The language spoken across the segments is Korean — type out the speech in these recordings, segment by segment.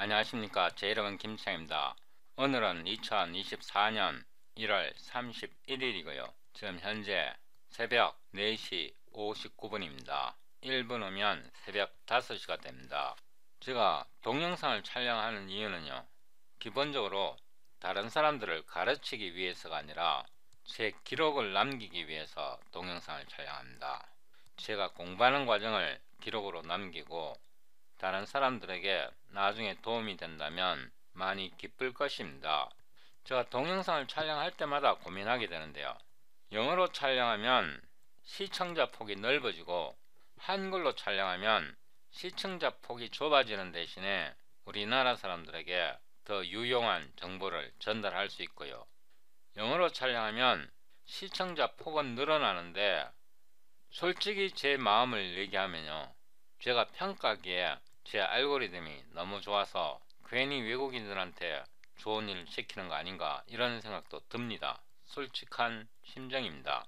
안녕하십니까. 제 이름은 김창입니다. 오늘은 2024년 1월 31일이고요. 지금 현재 새벽 4시 59분입니다. 1분 후면 새벽 5시가 됩니다. 제가 동영상을 촬영하는 이유는요, 기본적으로 다른 사람들을 가르치기 위해서가 아니라 제 기록을 남기기 위해서 동영상을 촬영합니다. 제가 공부하는 과정을 기록으로 남기고 다른 사람들에게 나중에 도움이 된다면 많이 기쁠 것입니다. 제가 동영상을 촬영할 때마다 고민하게 되는데요. 영어로 촬영하면 시청자 폭이 넓어지고 한글로 촬영하면 시청자 폭이 좁아지는 대신에 우리나라 사람들에게 더 유용한 정보를 전달할 수 있고요. 영어로 촬영하면 시청자 폭은 늘어나는데 솔직히 제 마음을 얘기하면요, 제가 평가하기에 제 알고리즘이 너무 좋아서 괜히 외국인들한테 좋은 일을 시키는 거 아닌가 이런 생각도 듭니다. 솔직한 심정입니다.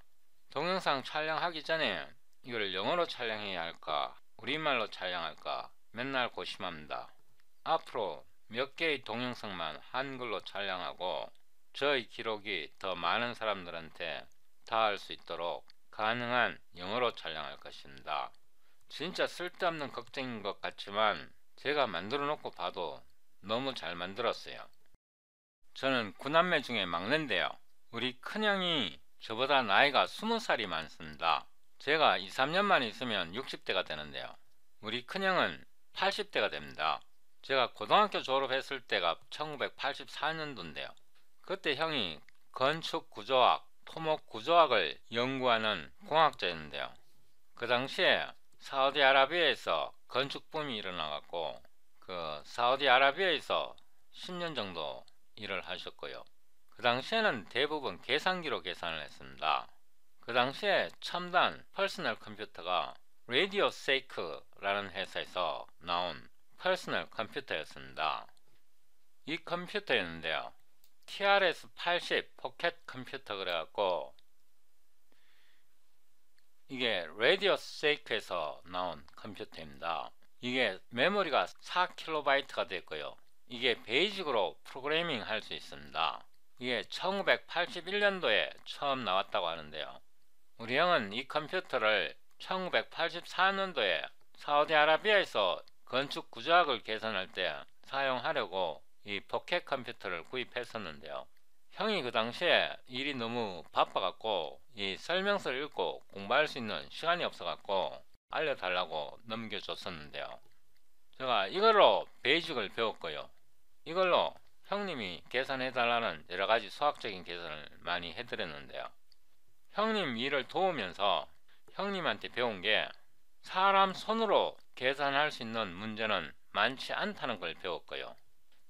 동영상 촬영하기 전에 이걸 영어로 촬영해야 할까 우리말로 촬영할까 맨날 고심합니다. 앞으로 몇 개의 동영상만 한글로 촬영하고 저의 기록이 더 많은 사람들한테 닿을 수 있도록 가능한 영어로 촬영할 것입니다. 진짜 쓸데없는 걱정인 것 같지만 제가 만들어 놓고 봐도 너무 잘 만들었어요. 저는 9남매 중에 막내인데요. 우리 큰형이 저보다 나이가 20살이 많습니다. 제가 2, 3년만 있으면 60대가 되는데요. 우리 큰형은 80대가 됩니다. 제가 고등학교 졸업했을 때가 1984년도인데요. 그때 형이 건축 구조학, 토목 구조학을 연구하는 공학자였는데요. 그 당시에 사우디아라비아에서 건축붐이 일어나갖고 사우디아라비아에서 10년 정도 일을 하셨고요. 그 당시에는 대부분 계산기로 계산을 했습니다. 그 당시에 첨단 퍼스널 컴퓨터가 라디오 세이크라는 회사에서 나온 퍼스널 컴퓨터였습니다. 이 컴퓨터였는데요, TRS-80 포켓 컴퓨터 그래갖고 이게 라디오 세이크에서 나온 컴퓨터입니다. 이게 메모리가 4kB가 됐고요. 이게 베이직으로 프로그래밍 할 수 있습니다. 이게 1981년도에 처음 나왔다고 하는데요. 우리 형은 이 컴퓨터를 1984년도에 사우디아라비아에서 건축 구조학을 개선할 때 사용하려고 이 포켓 컴퓨터를 구입했었는데요. 형이 그 당시에 일이 너무 바빠갖고 이 설명서를 읽고 공부할 수 있는 시간이 없어갖고 알려달라고 넘겨줬었는데요. 제가 이걸로 베이직을 배웠고요. 이걸로 형님이 계산해달라는 여러가지 수학적인 계산을 많이 해드렸는데요. 형님 일을 도우면서 형님한테 배운 게 사람 손으로 계산할 수 있는 문제는 많지 않다는 걸 배웠고요.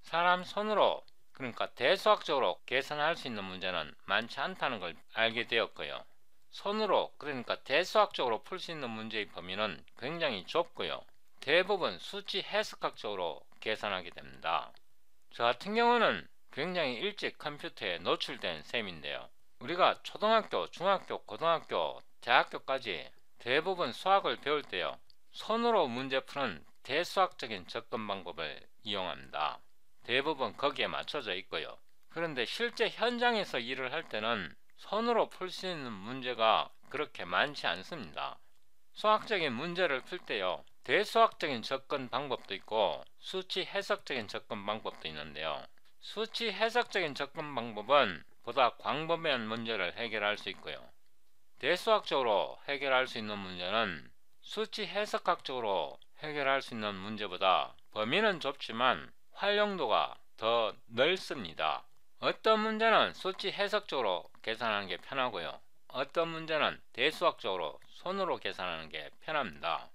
사람 손으로, 그러니까 대수학적으로 계산할 수 있는 문제는 많지 않다는 걸 알게 되었고요. 손으로, 그러니까 대수학적으로 풀 수 있는 문제의 범위는 굉장히 좁고요. 대부분 수치 해석학적으로 계산하게 됩니다. 저 같은 경우는 굉장히 일찍 컴퓨터에 노출된 셈인데요. 우리가 초등학교, 중학교, 고등학교, 대학교까지 대부분 수학을 배울 때요, 손으로 문제 푸는 대수학적인 접근 방법을 이용합니다. 대부분 거기에 맞춰져 있고요. 그런데 실제 현장에서 일을 할 때는 손으로 풀 수 있는 문제가 그렇게 많지 않습니다. 수학적인 문제를 풀 때요, 대수학적인 접근 방법도 있고 수치 해석적인 접근 방법도 있는데요. 수치 해석적인 접근 방법은 보다 광범위한 문제를 해결할 수 있고요. 대수학적으로 해결할 수 있는 문제는 수치 해석학적으로 해결할 수 있는 문제보다 범위는 좁지만 활용도가 더 넓습니다. 어떤 문제는 수치 해석적으로 계산하는 게 편하고요. 어떤 문제는 대수학적으로 손으로 계산하는 게 편합니다.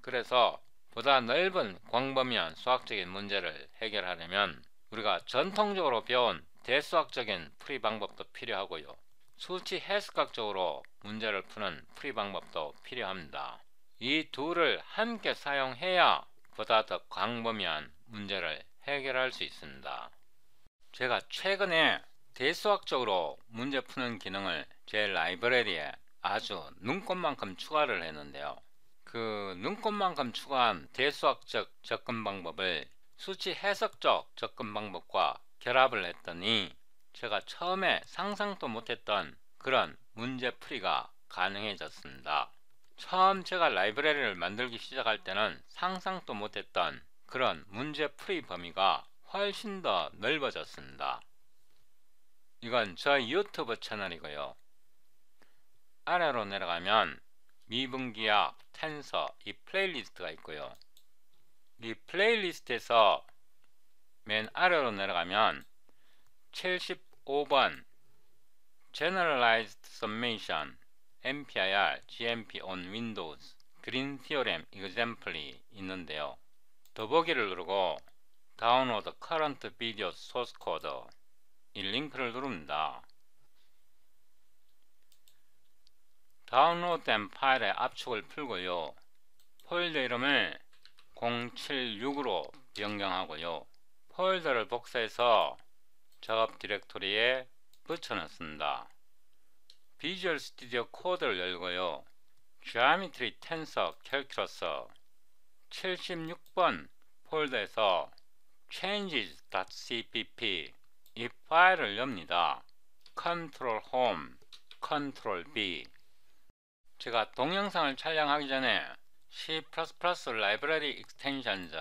그래서 보다 넓은 광범위한 수학적인 문제를 해결하려면 우리가 전통적으로 배운 대수학적인 풀이 방법도 필요하고요. 수치 해석학적으로 문제를 푸는 풀이 방법도 필요합니다. 이 둘을 함께 사용해야 보다 더 광범위한 문제를 해결할 수 있습니다. 제가 최근에 대수학적으로 문제 푸는 기능을 제 라이브러리에 아주 눈꼽만큼 추가를 했는데요. 그 눈꼽만큼 추가한 대수학적 접근 방법을 수치 해석적 접근 방법과 결합을 했더니 제가 처음에 상상도 못했던 그런 문제풀이가 가능해졌습니다. 처음 제가 라이브러리를 만들기 시작할 때는 상상도 못했던 그런 문제풀이 범위가 훨씬 더 넓어졌습니다. 이건 저희 유튜브 채널이고요. 아래로 내려가면 미분기약, 텐서, 이 플레이리스트가 있고요. 이 플레이리스트에서 맨 아래로 내려가면 75번 Generalized Summation MPIR GMP on Windows Green Theorem Exempl이 있는데요. 더보기를 누르고 Download Current Video Source Code 이 링크를 누릅니다. 다운로드된 파일의 압축을 풀고요. 폴더 이름을 076으로 변경하고요. 폴더를 복사해서 작업 디렉토리에 붙여넣습니다. 비주얼 스튜디오 코드를 열고요. Geometry Tensor Calculus 76번 폴더에서 changes.cpp 이 파일을 엽니다. Ctrl Home, Ctrl B. 제가 동영상을 촬영하기 전에 C++ 라이브러리 익스텐션즈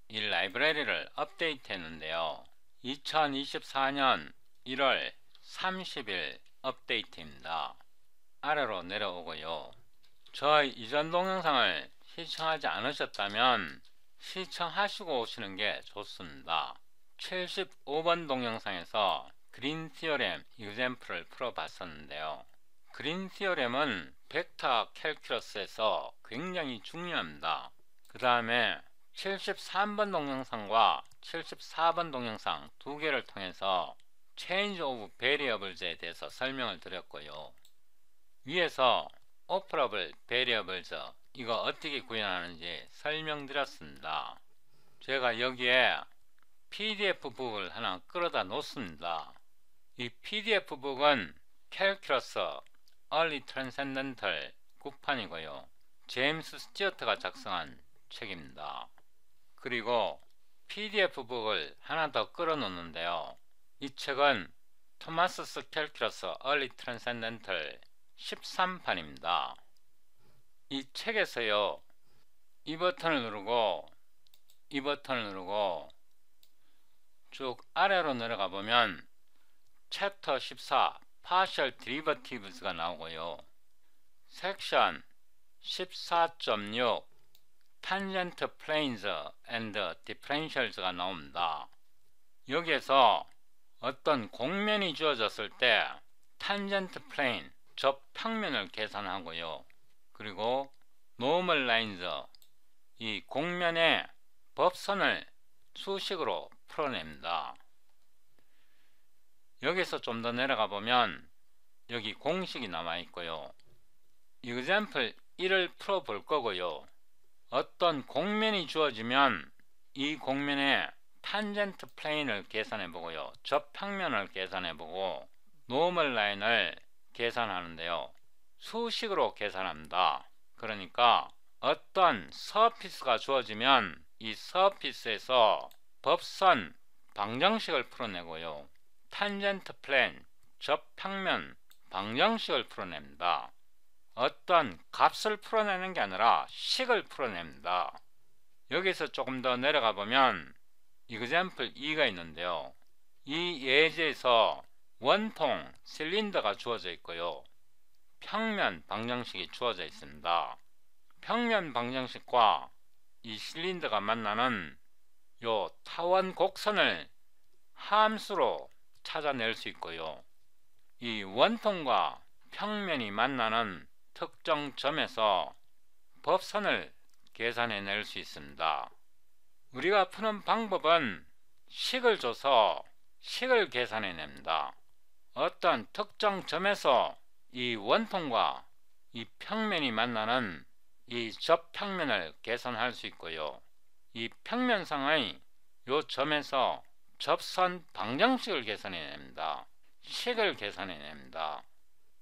이 라이브러리를 업데이트 했는데요. 2024년 1월 30일 업데이트입니다. 아래로 내려오고요. 저희 이전 동영상을 시청하지 않으셨다면 시청하시고 오시는 게 좋습니다. 75번 동영상에서 그린 티어렘 example를 풀어봤었는데요. 그린 티어렘은 벡터 캘큘러스에서 굉장히 중요합니다. 그 다음에 73번 동영상과 74번 동영상 두 개를 통해서 Change of Variables에 대해서 설명을 드렸고요. 위에서 Operable Variables 이거 어떻게 구현하는지 설명드렸습니다. 제가 여기에 PDF 북을 하나 끌어다 놓습니다. 이 PDF 북은 캘큘러스 Early Transcendental 국판이고요. 제임스 스튜어트가 작성한 책입니다. 그리고 PDF 북을 하나 더 끌어 놓는데요. 이 책은 토마스스 캘큘러스 Early Transcendental 13판입니다. 이 책에서요. 이 버튼을 누르고 이 버튼을 누르고 쭉 아래로 내려가 보면 챕터 14 Partial Derivatives가 나오고요. 섹션 14.6 Tangent Planes and Differentials가 나옵니다. 여기에서 어떤 공면이 주어졌을 때 Tangent Plane 접평면을 계산하고요. 그리고 Normal Lines 이 공면의 법선을 수식으로 풀어냅니다. 여기서 좀 더 내려가 보면 여기 공식이 남아 있고요. example 1을 풀어 볼 거고요. 어떤 공면이 주어지면 이 공면의 탄젠트 플레인을 계산해 보고요. 접평면을 계산해 보고 노멀 라인을 계산하는데요. 수식으로 계산합니다. 그러니까 어떤 서피스가 주어지면 이 서피스에서 법선 방정식을 풀어내고요. 탄젠트 플레인 접평면 방정식을 풀어냅니다. 어떤 값을 풀어내는 게 아니라 식을 풀어냅니다. 여기서 조금 더 내려가 보면 example 2가 있는데요. 이 예제에서 원통 실린더가 주어져 있고요. 평면 방정식이 주어져 있습니다. 평면 방정식과 이 실린더가 만나는 요 타원 곡선을 함수로 찾아낼 수 있고요. 이 원통과 평면이 만나는 특정 점에서 법선을 계산해낼 수 있습니다. 우리가 푸는 방법은 식을 줘서 식을 계산해냅니다. 어떤 특정 점에서 이 원통과 이 평면이 만나는 이 접평면을 계산할 수 있고요. 이 평면상의 요 점에서 접선 방정식을 계산해냅니다. 식을 계산해냅니다.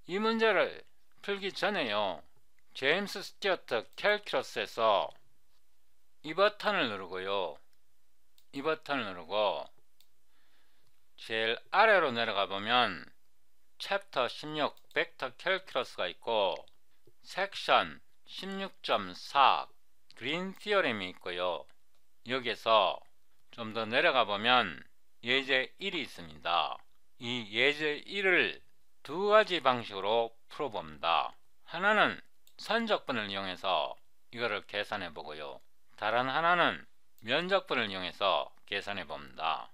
이 문제를 풀기 전에요. 제임스 스튜어트 캘큘러스에서 이 버튼을 누르고요. 이 버튼을 누르고 제일 아래로 내려가 보면 챕터 16 벡터 캘큘러스가 있고 섹션 16.4 그린 티어렘이 있고요. 여기에서 좀 더 내려가 보면 예제 1이 있습니다. 이 예제 1을 두 가지 방식으로 풀어봅니다. 하나는 선적분을 이용해서 이거를 계산해 보고요. 다른 하나는 면적분을 이용해서 계산해 봅니다.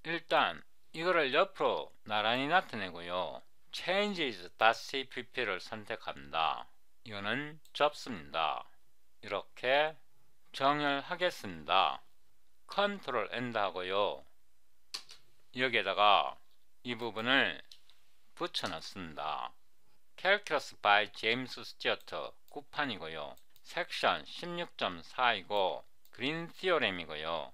일단 이거를 옆으로 나란히 나타내고요. changes.cpp를 선택합니다. 이거는 접습니다. 이렇게 정렬하겠습니다. 컨트롤 엔드 하고요. 여기에다가 이 부분을 붙여 넣습니다. Calculus by James Stewart 9판이고요. 섹션 16.4이고 그린 티어렘이고요.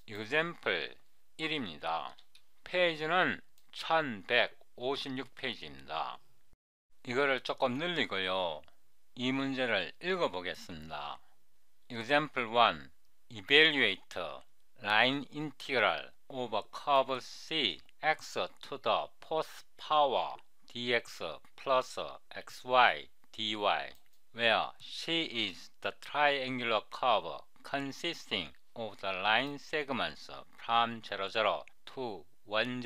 example 1입니다. 페이지는 1156페이지입니다. 이거를 조금 늘리고요. 이 문제를 읽어보겠습니다. example 1 evaluate line integral over curve C x to the 4th power dx plus xy dy where C is the triangular curve consisting of the line segments from 00 to 10,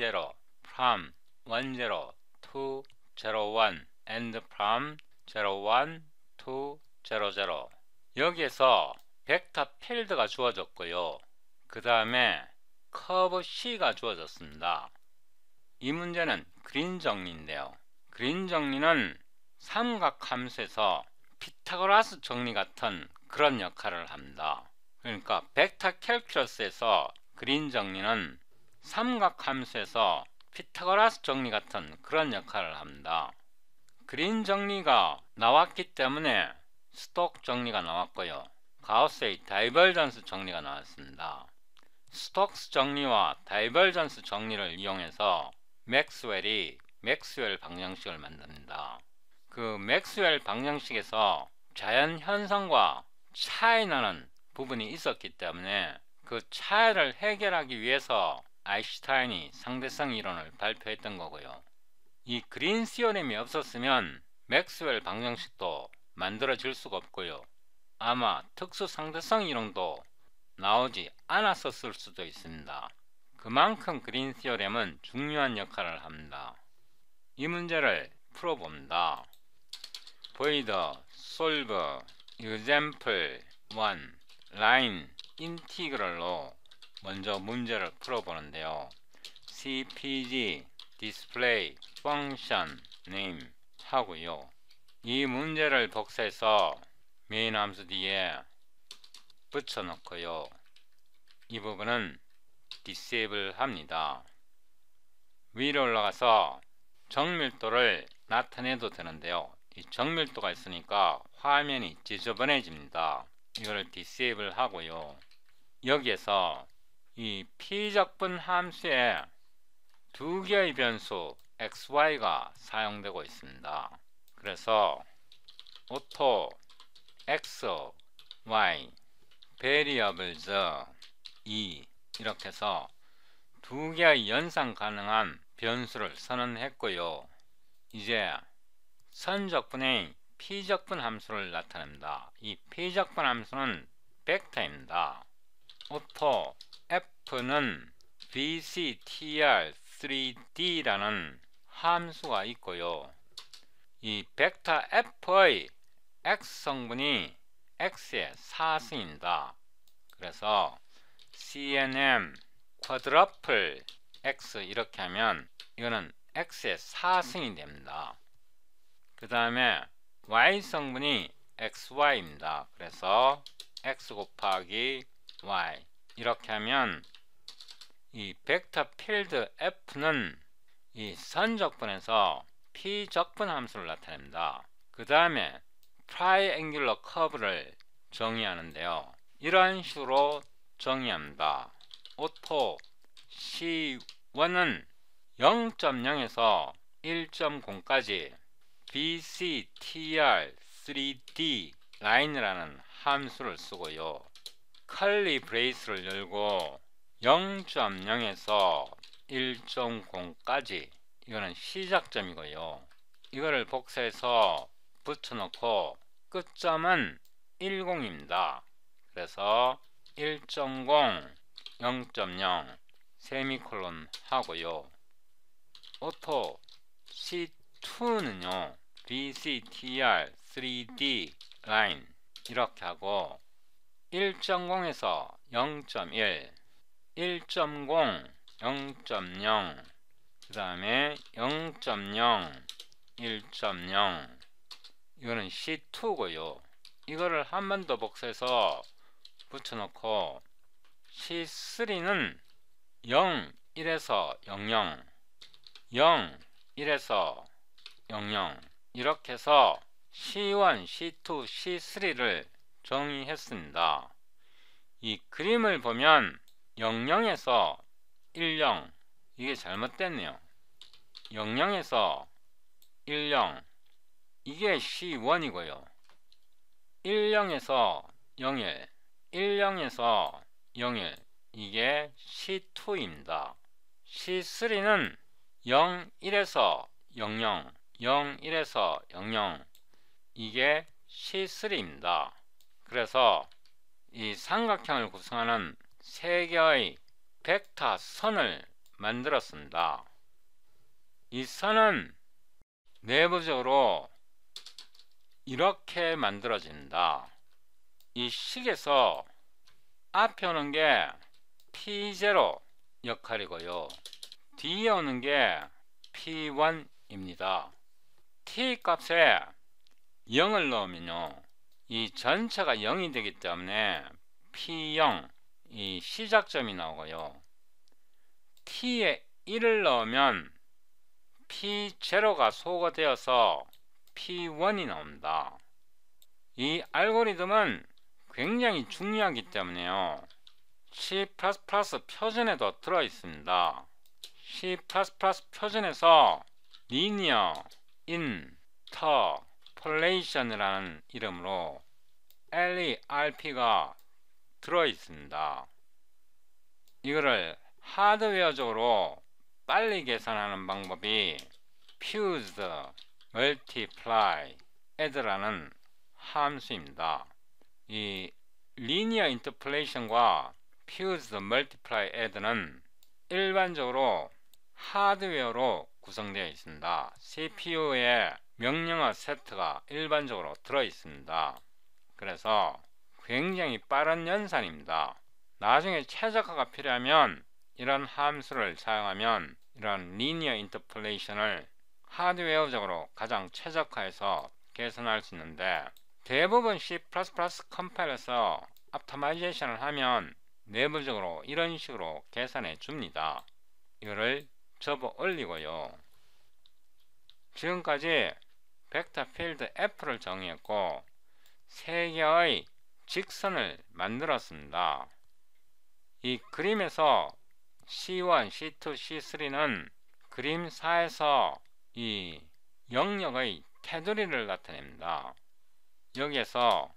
from 10 to 01, and from 01 to 00. 여기에서 벡터 필드가 주어졌고요. 그 다음에 커브 C가 주어졌습니다. 이 문제는 그린 정리인데요. 그린 정리는 삼각함수에서 피타고라스 정리 같은 그런 역할을 합니다. 그러니까 벡터 캘큘러스에서 그린 정리는 삼각함수에서 피타고라스 정리 같은 그런 역할을 합니다. 그린 정리가 나왔기 때문에 스톡 정리가 나왔고요. 가우스의 다이버전스 정리가 나왔습니다. 스톡스 정리와 다이버전스 정리를 이용해서 맥스웰이 맥스웰 방정식을 만듭니다. 그 맥스웰 방정식에서 자연 현상과 차이 나는 부분이 있었기 때문에 그 차이를 해결하기 위해서 아인슈타인이 상대성 이론을 발표했던 거고요. 이 그린 시어렘이 없었으면 맥스웰 방정식도 만들어질 수가 없고요. 아마 특수 상대성 이론도 나오지 않았었을 수도 있습니다. 그만큼 그린 시어렘은 중요한 역할을 합니다. 이 문제를 풀어봅니다. void solve example 1 line integral로 먼저 문제를 풀어보는데요. cpg display function name 하고요. 이 문제를 복사해서 메인 함수 뒤에 붙여 놓고요. 이 부분은 disable 합니다. 위로 올라가서 정밀도를 나타내도 되는데요. 이 정밀도가 있으니까 화면이 지저분해집니다. 이거를 disable 하고요. 여기에서 이 피적분 함수에 두 개의 변수 xy가 사용되고 있습니다. 그래서 auto x, y variables 2 이렇게 해서 두 개의 연상 가능한 변수를 선언했고요. 이제 선적분의 피적분 함수를 나타냅니다. 이 피적분 함수는 벡터입니다. auto f는 vctr3d라는 함수가 있고요. 이 벡터 f의 x성분이 x의 4승입니다. 그래서 cnm 쿼드러플 x 이렇게 하면 이거는 x의 4승이 됩니다. 그 다음에 y성분이 xy입니다. 그래서 x 곱하기 y 이렇게 하면 이 벡터 필드 f는 이 선적분에서 피적분 함수를 나타냅니다. 그 다음에 트라이앵귤러 커브를 정의하는데요. 이런 식으로 정의합니다. auto C1은 0.0에서 1.0까지 vctr3d 라인이라는 함수를 쓰고요. curly brace를 열고 0.0에서 1.0까지 이거는 시작점이고요. 이거를 복사해서 붙여놓고 끝점은 10입니다. 그래서 1.0, 0.0 세미콜론 하고요. 오토 C2는요 BCTR 3D 라인 이렇게 하고 1.0에서 0.1, 1.0, 0.0 그 다음에 0.0, 1.0 이거는 C2고요. 이거를 한 번 더 복사해서 붙여놓고 C3는 0, 1에서 00, 0, 1에서 00 이렇게 해서 C1, C2, C3를 정의했습니다. 이 그림을 보면 00에서 10 이게 잘못됐네요. 00에서 10 이게 C1이고요. 10에서 01, 10에서 01 이게 C2입니다. C3는 0, 1에서 00, 0, 1에서 00 이게 C3입니다. 그래서 이 삼각형을 구성하는 3개의 벡터 선을 만들었습니다. 이 선은 내부적으로 이렇게 만들어진다. 이 식에서 앞에 오는 게 P0 역할이고요. 뒤에 오는 게 P1입니다. T 값에 0을 넣으면요 이 전체가 0이 되기 때문에 P0 이 시작점이 나오고요. T에 1을 넣으면 P0가 소거가 되어서 P1이 나옵니다. 이 알고리즘은 굉장히 중요하기 때문에요 C++ 표준에도 들어있습니다. C++ 표준에서 리니어 인터폴레이션이라는 이름으로 LERP가 들어있습니다. 이거를 하드웨어적으로 빨리 계산하는 방법이 fused multiply add라는 함수입니다. 이 linear interpolation과 fused multiply add는 일반적으로 하드웨어로 구성되어 있습니다. CPU에 명령어 세트가 일반적으로 들어 있습니다. 그래서 굉장히 빠른 연산입니다. 나중에 최적화가 필요하면 이런 함수를 사용하면 이런 리니어 인터폴레이션을 하드웨어적으로 가장 최적화해서 개선할 수 있는데 대부분 C++ 컴파일러에서 optimization을 하면 내부적으로 이런 식으로 계산해 줍니다. 이거를 접어 올리고요. 지금까지 벡터 필드 F를 정의했고 3개의 직선을 만들었습니다. 이 그림에서 C1, C2, C3는 그림 4에서 이 영역의 테두리를 나타냅니다. 여기에서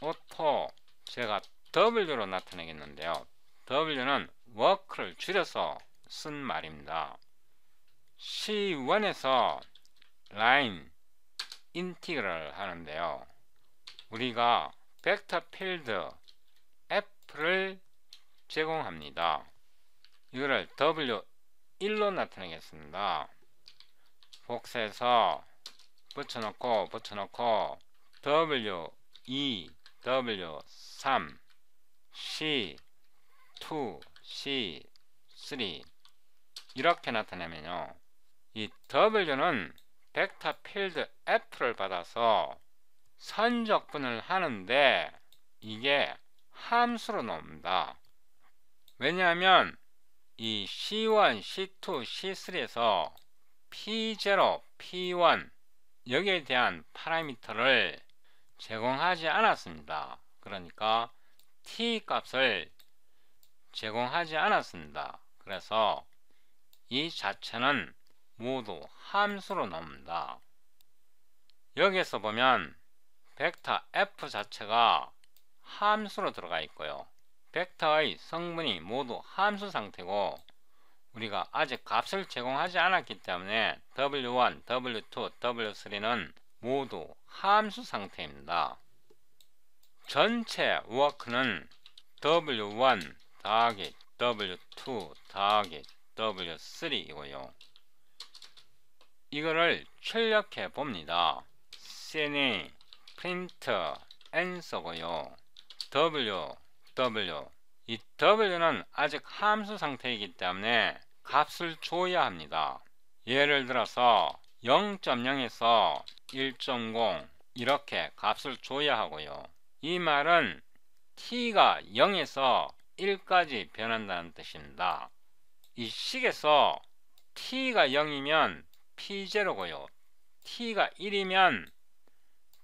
오토 제가 W로 나타내겠는데요. W는 워크를 줄여서 쓴 말입니다. C1에서 라인 인티그럴 하는데요. 우리가 벡터 필드 F를 제공합니다. 이거를 W1로 나타내겠습니다. 복사해서 붙여놓고 W2, W3, C2, C3 이렇게 나타내면요. 이 W는 벡터 필드 F를 받아서 선적분을 하는데 이게 함수로 나옵니다. 왜냐하면 이 C1, C2, C3에서 P0, P1 여기에 대한 파라미터를 제공하지 않았습니다. 그러니까 T 값을 제공하지 않았습니다. 그래서 이 자체는 모두 함수로 나옵니다. 여기에서 보면 벡터 F 자체가 함수로 들어가 있고요. 벡터의 성분이 모두 함수 상태고 우리가 아직 값을 제공하지 않았기 때문에 W1, W2, W3는 모두 함수 상태입니다. 전체 워크는 W1 더하기 W2 더하기 W3이고요. 이거를 출력해 봅니다. cname print answer고요. W 이 W는 아직 함수 상태이기 때문에 값을 줘야 합니다. 예를 들어서 0.0에서 1.0 이렇게 값을 줘야 하고요. 이 말은 t가 0에서 1까지 변한다는 뜻입니다. 이 식에서 t가 0이면 p0고요. t가 1이면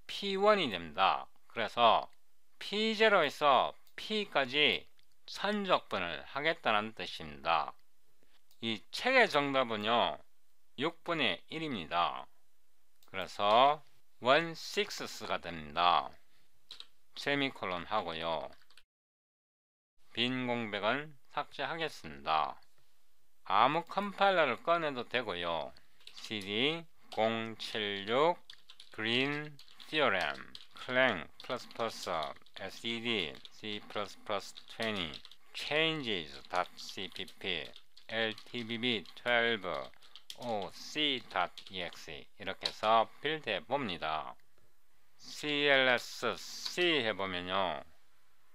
p1이 됩니다. 그래서 p0에서 p까지 선적분을 하겠다는 뜻입니다. 이 책의 정답은요 6분의 1입니다. 그래서 1/6가 됩니다. 세미콜론 하고요. 빈 공백은 삭제하겠습니다. 아무 컴파일러를 꺼내도 되고요. cd 076 green theorem clang ++sed c++20 changes.cpp ltbb12 oc.exe 이렇게 해서 빌드해 봅니다. clsc 해보면요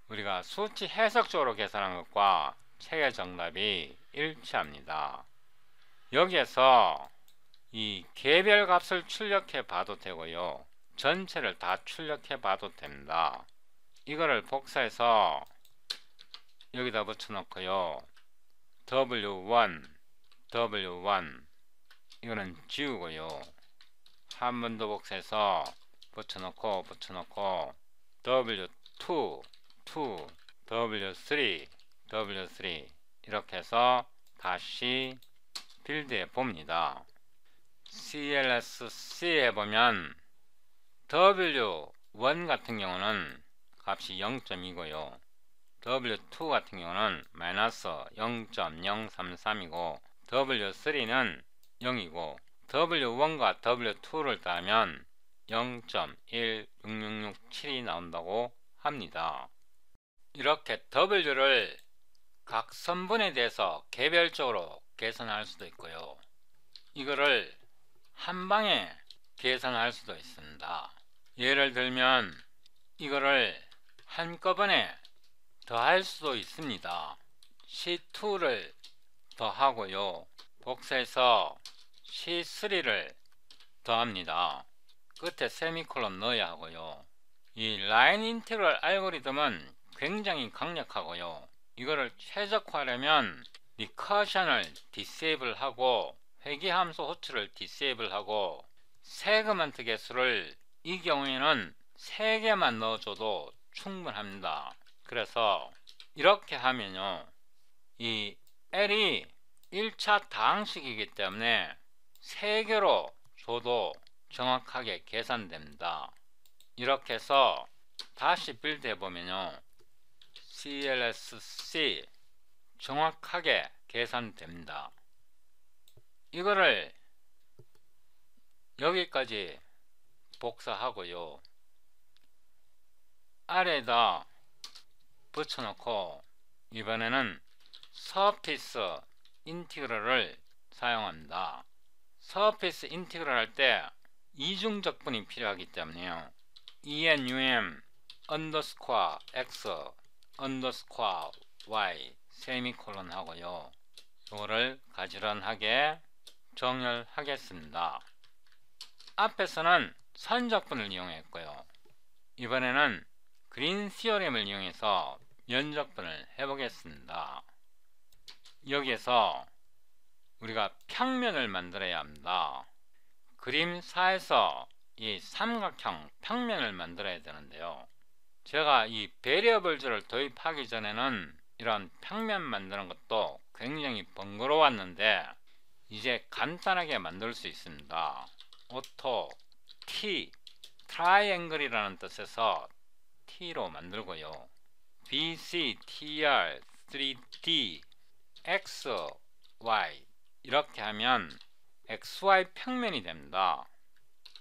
우리가 수치 해석적으로 계산한 것과 책의 정답이 일치합니다. 여기에서 이 개별 값을 출력해 봐도 되고요 전체를 다 출력해 봐도 됩니다. 이거를 복사해서 여기다 붙여 놓고요 W1 이거는 지우고요 한 번 더 복사해서 붙여놓고 W2 W3 이렇게 해서 다시 빌드해 봅니다. clsc 해보면 W1 같은 경우는 값이 0.2고요 W2 같은 경우는 마이너스 0.033이고 W3는 0이고 W1과 W2를 따면 0.16667이 나온다고 합니다. 이렇게 W를 각 선분에 대해서 개별적으로 계산할 수도 있고요. 이거를 한방에 계산할 수도 있습니다. 예를 들면 이거를 한꺼번에 더할 수도 있습니다. C2를 더하고요. 복사해서 C3를 더합니다. 끝에 세미콜론 넣어야 하고요. 이 라인 인티그럴 알고리즘은 굉장히 강력하고요. 이거를 최적화하려면 리커션을 디세이블 하고 회귀함수 호출을 디세이블 하고 세그먼트 개수를 이 경우에는 3개만 넣어줘도 충분합니다. 그래서 이렇게 하면요 이 L이 1차 다항식이기 때문에 3개로 줘도 정확하게 계산됩니다. 이렇게 해서 다시 빌드 해보면요 clsc 정확하게 계산됩니다. 이거를 여기까지 복사하고요 아래에다 붙여놓고 이번에는 서피스 인티그럴을 사용합니다. 서피스 인티그럴 할 때 이중적분이 필요하기 때문에요 enum underscore x underscore y 세미콜론 하고요 이거를 가지런하게 정렬하겠습니다. 앞에서는 선적분을 이용했고요 이번에는 그린 시어렘을 이용해서 면적분을 해보겠습니다. 여기에서 우리가 평면을 만들어야 합니다. 그림 4에서 이 삼각형 평면을 만들어야 되는데요 제가 이 베리어블즈를 도입하기 전에는 이런 평면 만드는 것도 굉장히 번거로웠는데 이제 간단하게 만들 수 있습니다. 오토 T 트라이앵글이라는 뜻에서 T로 만들고요 BC, TR, 3D, X, Y 이렇게 하면 XY 평면이 됩니다.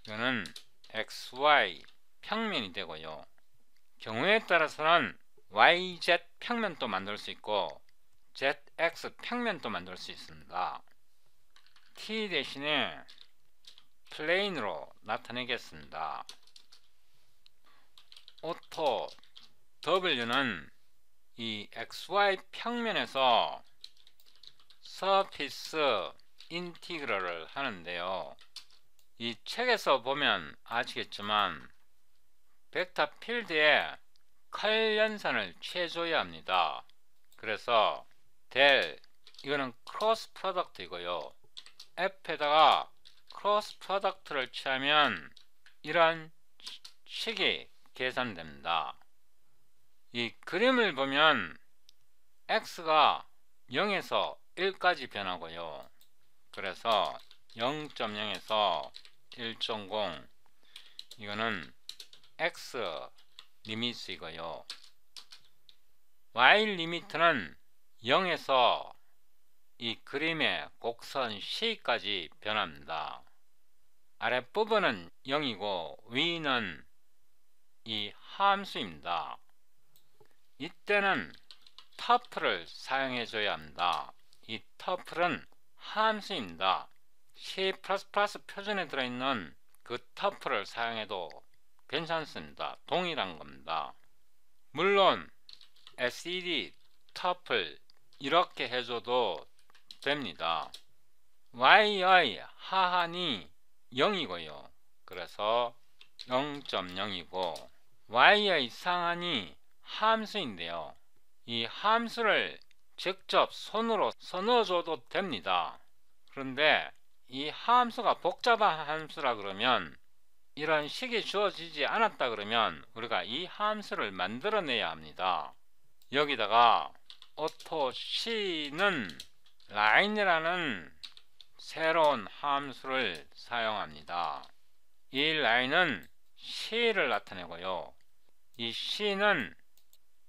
이거는 XY 평면이 되고요. 경우에 따라서는 YZ 평면도 만들 수 있고 ZX 평면도 만들 수 있습니다. T 대신에 플레인으로 나타내겠습니다. 오토 W는 이 XY 평면에서 서피스 인티그럴을 하는데요. 이 책에서 보면 아시겠지만 벡터 필드에 컬 연산을 취해줘야 합니다. 그래서 델 이거는 크로스 프로덕트이고요. F에다가 크로스 프로덕트를 취하면 이런 식이 계산됩니다. 이 그림을 보면 X가 0에서 1까지 변하고요. 그래서 0.0에서 1.0 이거는 X 리미트이고요. Y 리미트는 0에서 이 그림의 곡선 C까지 변합니다. 아랫부분은 0이고 위는 이 함수입니다. 이때는 터플을 사용해 줘야 합니다. 이 터플은 함수입니다. C++ 표준에 들어있는 그 터플을 사용해도 괜찮습니다. 동일한 겁니다. 물론 SED, 터플 이렇게 해줘도 됩니다. Y의 하한이 0이고요. 그래서 0.0이고 Y의 상한이 함수인데요. 이 함수를 직접 손으로 써넣어줘도 됩니다. 그런데 이 함수가 복잡한 함수라 그러면 이런 식이 주어지지 않았다 그러면 우리가 이 함수를 만들어내야 합니다. 여기다가 오토 C는 라인이라는 새로운 함수를 사용합니다. 이 라인은 C를 나타내고요. 이 C는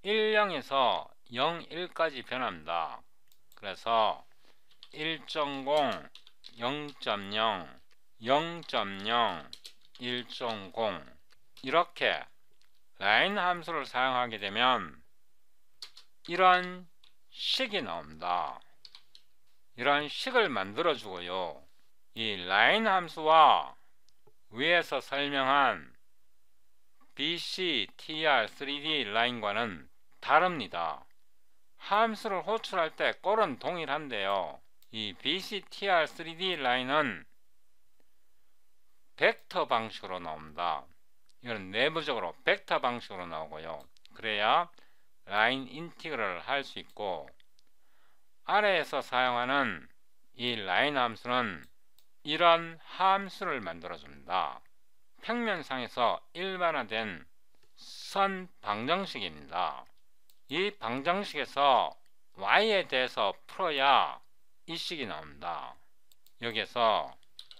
10에서 01까지 변합니다. 그래서 1.0, 0.0, 0.0, 1.0 이렇게 라인 함수를 사용하게 되면 이런 식이 나옵니다. 이런 식을 만들어 주고요. 이 라인 함수와 위에서 설명한 BC, TR, 3D 라인과는 다릅니다. 함수를 호출할 때 꼴은 동일한데요. 이 BC, TR, 3D 라인은 벡터 방식으로 나옵니다. 이건 내부적으로 벡터 방식으로 나오고요. 그래야 라인 인티그럴을 할 수 있고 아래에서 사용하는 이 라인 함수는 이런 함수를 만들어 줍니다. 평면상에서 일반화된 선 방정식입니다. 이 방정식에서 y에 대해서 풀어야 이 식이 나옵니다. 여기에서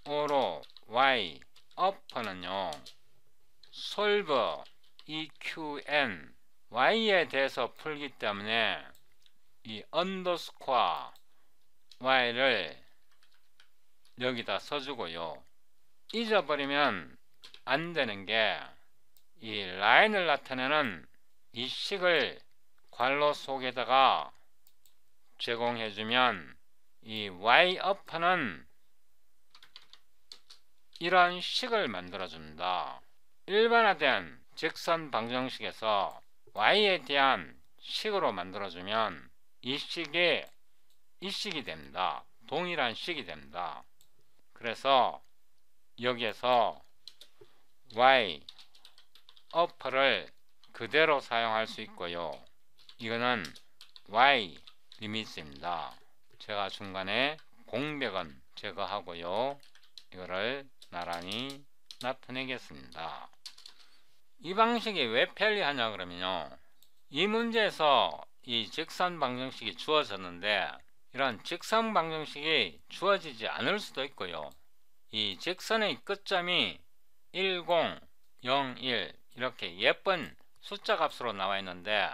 O로 y up는요 solve eqn y에 대해서 풀기 때문에 이 언더스코어 y를 여기다 써주고요. 잊어버리면 안 되는 게 이 라인을 나타내는 이 식을 괄호 속에다가 제공해주면 이 y up는 이런 식을 만들어줍니다. 일반화된 직선 방정식에서 y에 대한 식으로 만들어주면 이 식이 됩니다. 동일한 식이 됩니다. 그래서 여기에서 y up를 그대로 사용할 수 있고요. 이거는 y 리미트입니다. 제가 중간에 공백은 제거하고요. 이거를 나란히 나타내겠습니다. 이 방식이 왜 편리하냐 그러면요. 이 문제에서 이 직선 방정식이 주어졌는데 이런 직선 방정식이 주어지지 않을 수도 있고요. 이 직선의 끝점이 10, 01 이렇게 예쁜 숫자 값으로 나와 있는데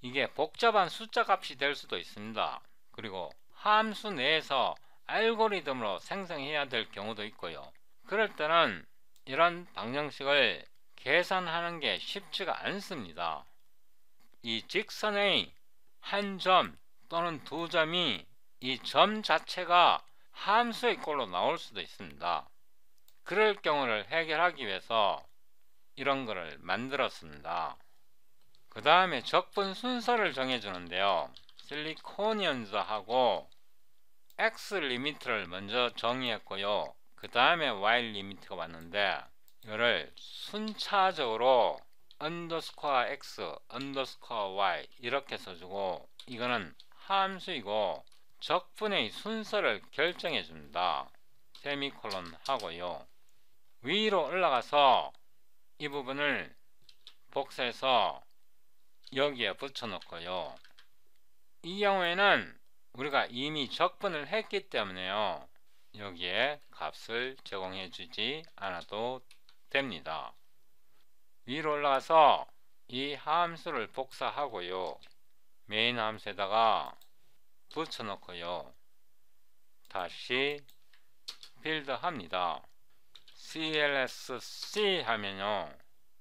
이게 복잡한 숫자 값이 될 수도 있습니다. 그리고 함수 내에서 알고리즘으로 생성해야 될 경우도 있고요. 그럴 때는 이런 방정식을 계산하는 게 쉽지가 않습니다. 이 직선의 한 점 또는 두 점이 이 점 자체가 함수의 꼴로 나올 수도 있습니다. 그럴 경우를 해결하기 위해서 이런 거를 만들었습니다. 그 다음에 적분 순서를 정해주는데요. 실리코니언즈하고 X 리미트를 먼저 정의했고요. 그 다음에 Y 리미트가 왔는데 이거를 순차적으로 언더스코어 X, 언더스코어 Y 이렇게 써주고 이거는 함수이고 적분의 순서를 결정해 줍니다. 세미콜론 하고요. 위로 올라가서 이 부분을 복사해서 여기에 붙여 놓고요. 이 경우에는 우리가 이미 적분을 했기 때문에요. 여기에 값을 제공해 주지 않아도 됩니다. 위로 올라가서 이 함수를 복사하고요. 메인 함수에다가 붙여 놓고요. 다시 빌드 합니다. CLSC 하면요.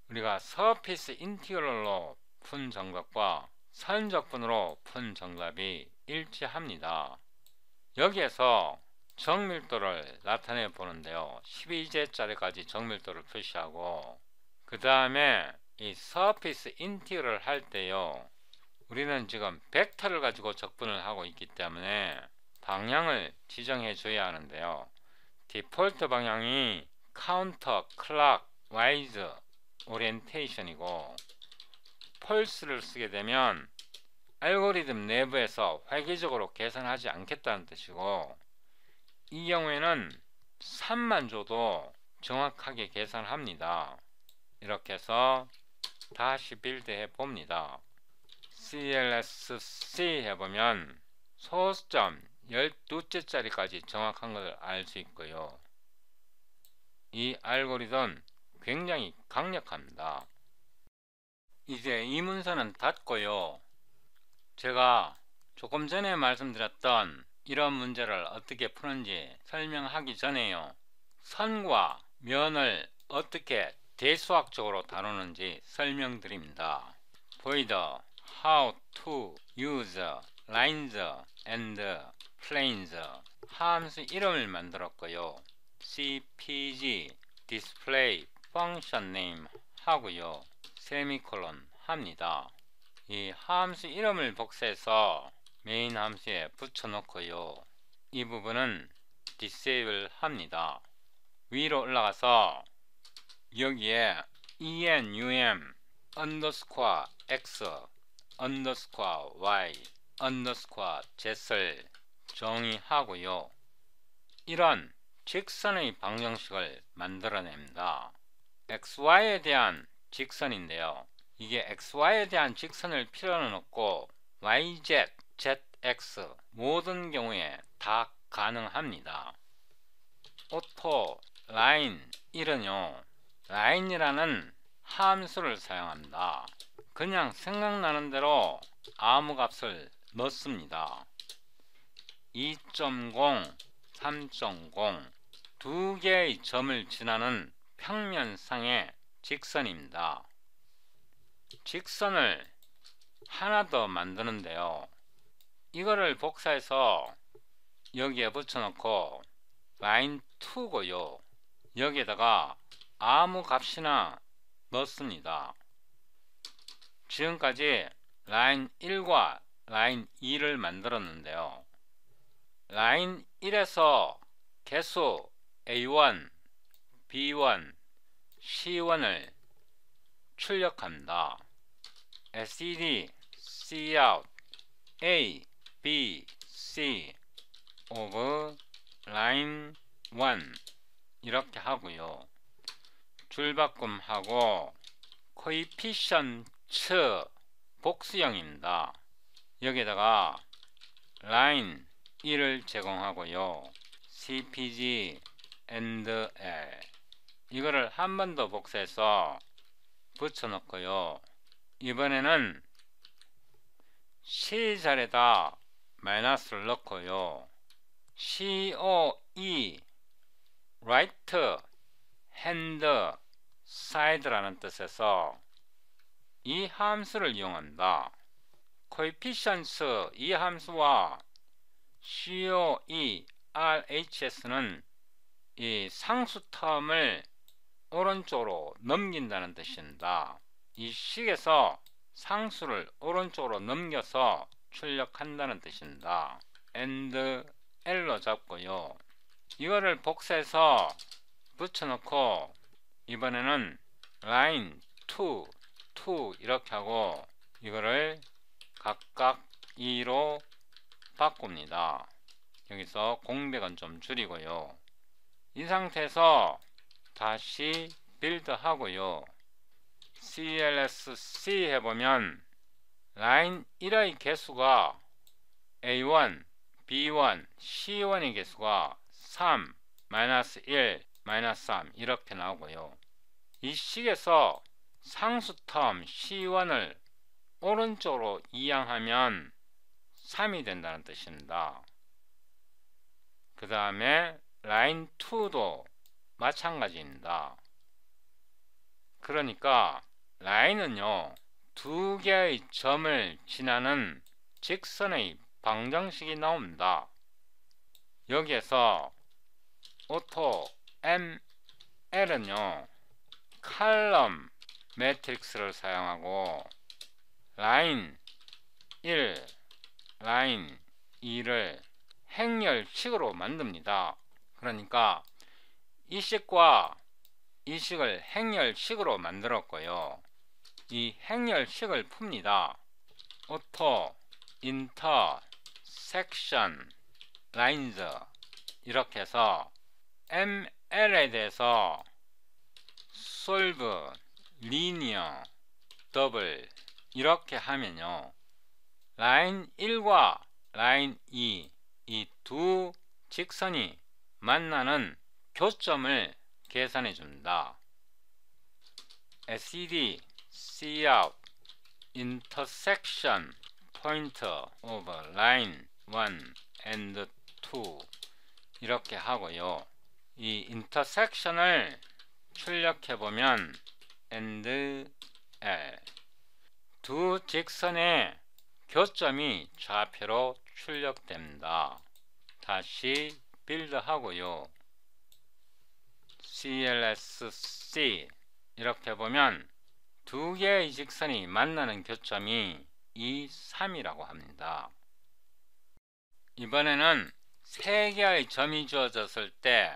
우리가 서피스 인티그럴로 푼 정답과 선적분으로 푼 정답이 일치합니다. 여기에서 정밀도를 나타내 보는데요. 12제짜리까지 정밀도를 표시하고 그 다음에 이 서피스 인티그럴 할 때요. 우리는 지금 벡터를 가지고 적분을 하고 있기 때문에 방향을 지정해 줘야 하는데요. 디폴트 방향이 카운터 클락 와이즈 오리엔테이션이고 펄스를 쓰게 되면 알고리즘 내부에서 회계적으로 계산하지 않겠다는 뜻이고 이 경우에는 3만 줘도 정확하게 계산합니다. 이렇게 해서 다시 빌드해 봅니다. CLSC 해보면 소수점 12제짜리까지 정확한 것을 알 수 있고요. 이 알고리즘 굉장히 강력합니다. 이제 이 문서는 닫고요. 제가 조금 전에 말씀드렸던 이런 문제를 어떻게 푸는지 설명하기 전에요. 선과 면을 어떻게 대수학적으로 다루는지 설명드립니다. void how to use lines and planes 함수 이름을 만들었고요. cpg display function name 하고요. 세미콜론 합니다. 이 함수 이름을 복사해서 메인 함수에 붙여 놓고요. 이 부분은 disable 합니다. 위로 올라가서 여기에 enum underscore x underscore y underscore z를 정의하고요. 이런 직선의 방정식을 만들어냅니다. xy에 대한 직선인데요. 이게 xy에 대한 직선을 필요는 없고 yz, zx 모든 경우에 다 가능합니다. 오토 라인 1은요. 라인이라는 함수를 사용합니다. 그냥 생각나는 대로 아무 값을 넣습니다. 2.0, 3.0 두 개의 점을 지나는 평면상의 직선입니다. 직선을 하나 더 만드는데요. 이거를 복사해서 여기에 붙여놓고 라인 2고요. 여기에다가 아무 값이나 넣습니다. 지금까지 라인 1과 라인 2를 만들었는데요. 라인 1에서 개수 A1, B1, C1을 출력합니다. SED, Cout, A, B, C of line 1 이렇게 하고요. 줄바꿈하고 coefficient 복수형입니다. 여기다가 line 1을 제공하고요. CPG and L 이거를 한 번 더 복사해서 붙여 놓고요. 이번에는 C 자리에다 마이너스를 넣고요. COE right hand side라는 뜻에서 이 함수를 이용한다. coefficients 이 함수와 COE RHS는 이 상수 텀을 오른쪽으로 넘긴다는 뜻입니다. 이 식에서 상수를 오른쪽으로 넘겨서 출력한다는 뜻입니다. and L로 잡고요. 이거를 복사해서 붙여놓고 이번에는 line 2 이렇게 하고 이거를 각각 2로 바꿉니다. 여기서 공백은 좀 줄이고요. 이 상태에서 다시 빌드 하고요. CLSC 해보면 라인 1의 개수가 A1, B1, C1의 개수가 3, -1, -3 이렇게 나오고요. 이 식에서 상수 텀 C1을 오른쪽으로 이양하면 3이 된다는 뜻입니다. 그 다음에 라인 2도 마찬가지입니다. 그러니까 라인은요, 두 개의 점을 지나는 직선의 방정식이 나옵니다. 여기에서 오토 ML은요, 칼럼 매트릭스를 사용하고 라인 1, 라인 2를 행렬식으로 만듭니다. 그러니까 이 식과 이 식을 행렬식으로 만들었고요. 이 행렬식을 풉니다. 오토 인터 섹션 라인즈 이렇게 해서 ML에 대해서 솔브 리니어 더블 이렇게 하면요, 라인 1과 라인 2 이 두 직선이 만나는 교점을 계산해 줍니다. SED Cout intersection point of line 1 and 2 이렇게 하고요. 이 intersection을 출력해 보면 and L 두 직선의 교점이 좌표로 출력됩니다. 다시 빌드 하고요. CLSC 이렇게 보면 두 개의 직선이 만나는 교점이 2, 3이라고 합니다. 이번에는 세 개의 점이 주어졌을 때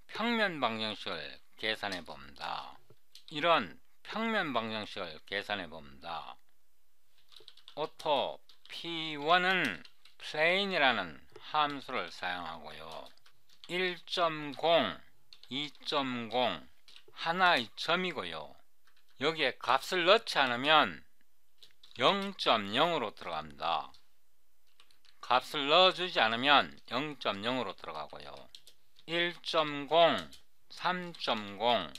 평면 방정식을 계산해 봅니다. 이런 평면 방정식을 계산해 봅니다. 오토 P1은 plane이라는 함수를 사용하고요. 1.0, 2.0 하나의 점이고요. 여기에 값을 넣지 않으면 0.0으로 들어갑니다. 값을 넣어주지 않으면 0.0으로 들어가고요. 1.0, 3.0,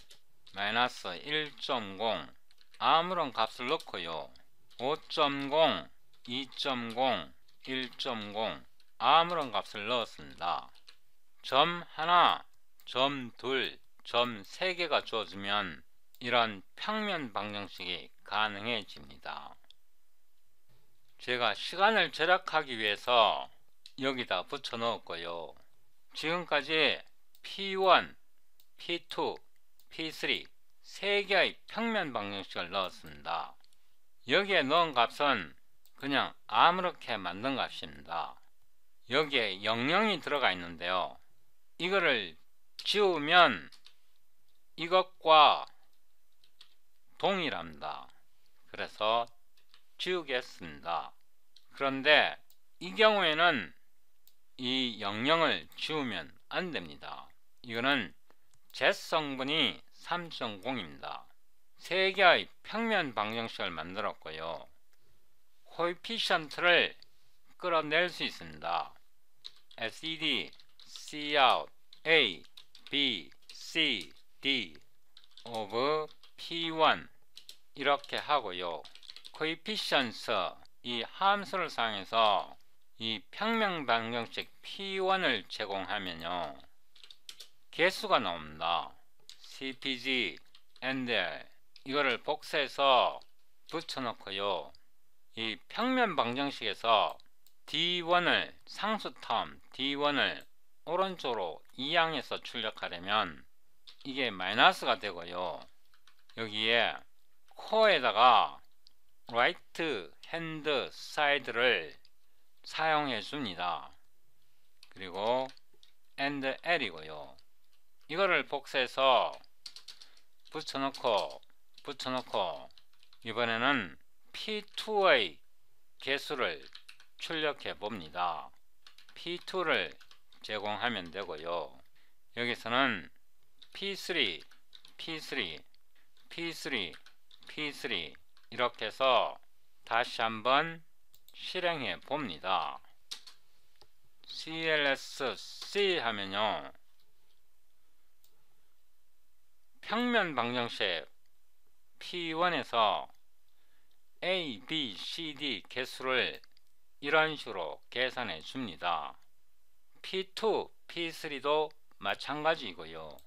-1.0 아무런 값을 넣고요. 5.0, 2.0, 1.0 아무런 값을 넣었습니다. 점 하나, 점 둘, 점 3개가 주어지면 이런 평면 방정식이 가능해집니다. 제가 시간을 절약하기 위해서 여기다 붙여 넣었고요. 지금까지 P1, P2, P3 3개의 평면 방정식을 넣었습니다. 여기에 넣은 값은 그냥 아무렇게 만든 값입니다. 여기에 00이 들어가 있는데요. 이거를 지우면 이것과 동일합니다. 그래서 지우겠습니다. 그런데 이 경우에는 이 00을 지우면 안 됩니다. 이거는 Z성분이 3.0입니다. 세 개의 평면 방정식을 만들었고요. 코에피션트를 끌어낼 수 있습니다. SED, Cout, A, B, C, D of P1 이렇게 하고요. coefficients 이 함수를 사용해서 이 평면 방정식 P1을 제공하면요, 개수가 나옵니다. CPG, NDL 이거를 복사해서 붙여놓고요, 이 평면 방정식에서 D1을 상수 텀 D1을 오른쪽으로 이항해서 출력하려면 이게 마이너스가 되고요, 여기에 코어에다가 right hand side를 사용해 줍니다. 그리고 and L이고요, 이거를 복사해서 붙여놓고 이번에는 P2의 개수를 출력해 봅니다. P2를 제공하면 되고요, 여기서는 P3 이렇게 해서 다시 한번 실행해 봅니다. CLS-C 하면요, 평면 방정식 P1에서 A, B, C, D 개수를 이런 식으로 계산해 줍니다. P2, P3도 마찬가지이고요.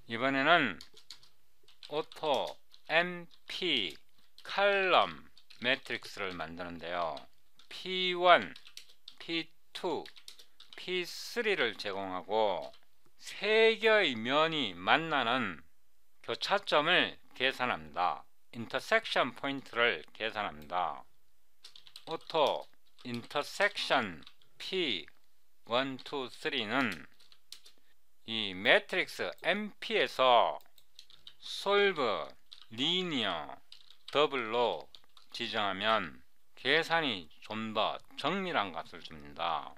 이번에는 오토 MP 칼럼 매트릭스를 만드는데요, P1, P2, P3를 제공하고 3개의 면이 만나는 교차점을 계산합니다. 인터섹션 포인트를 계산합니다. 오토 인터섹션 P1, 2, 3는 이 매트릭스 MP에서 솔브 리니어 더블로 지정하면 계산이 좀 더 정밀한 값을 줍니다.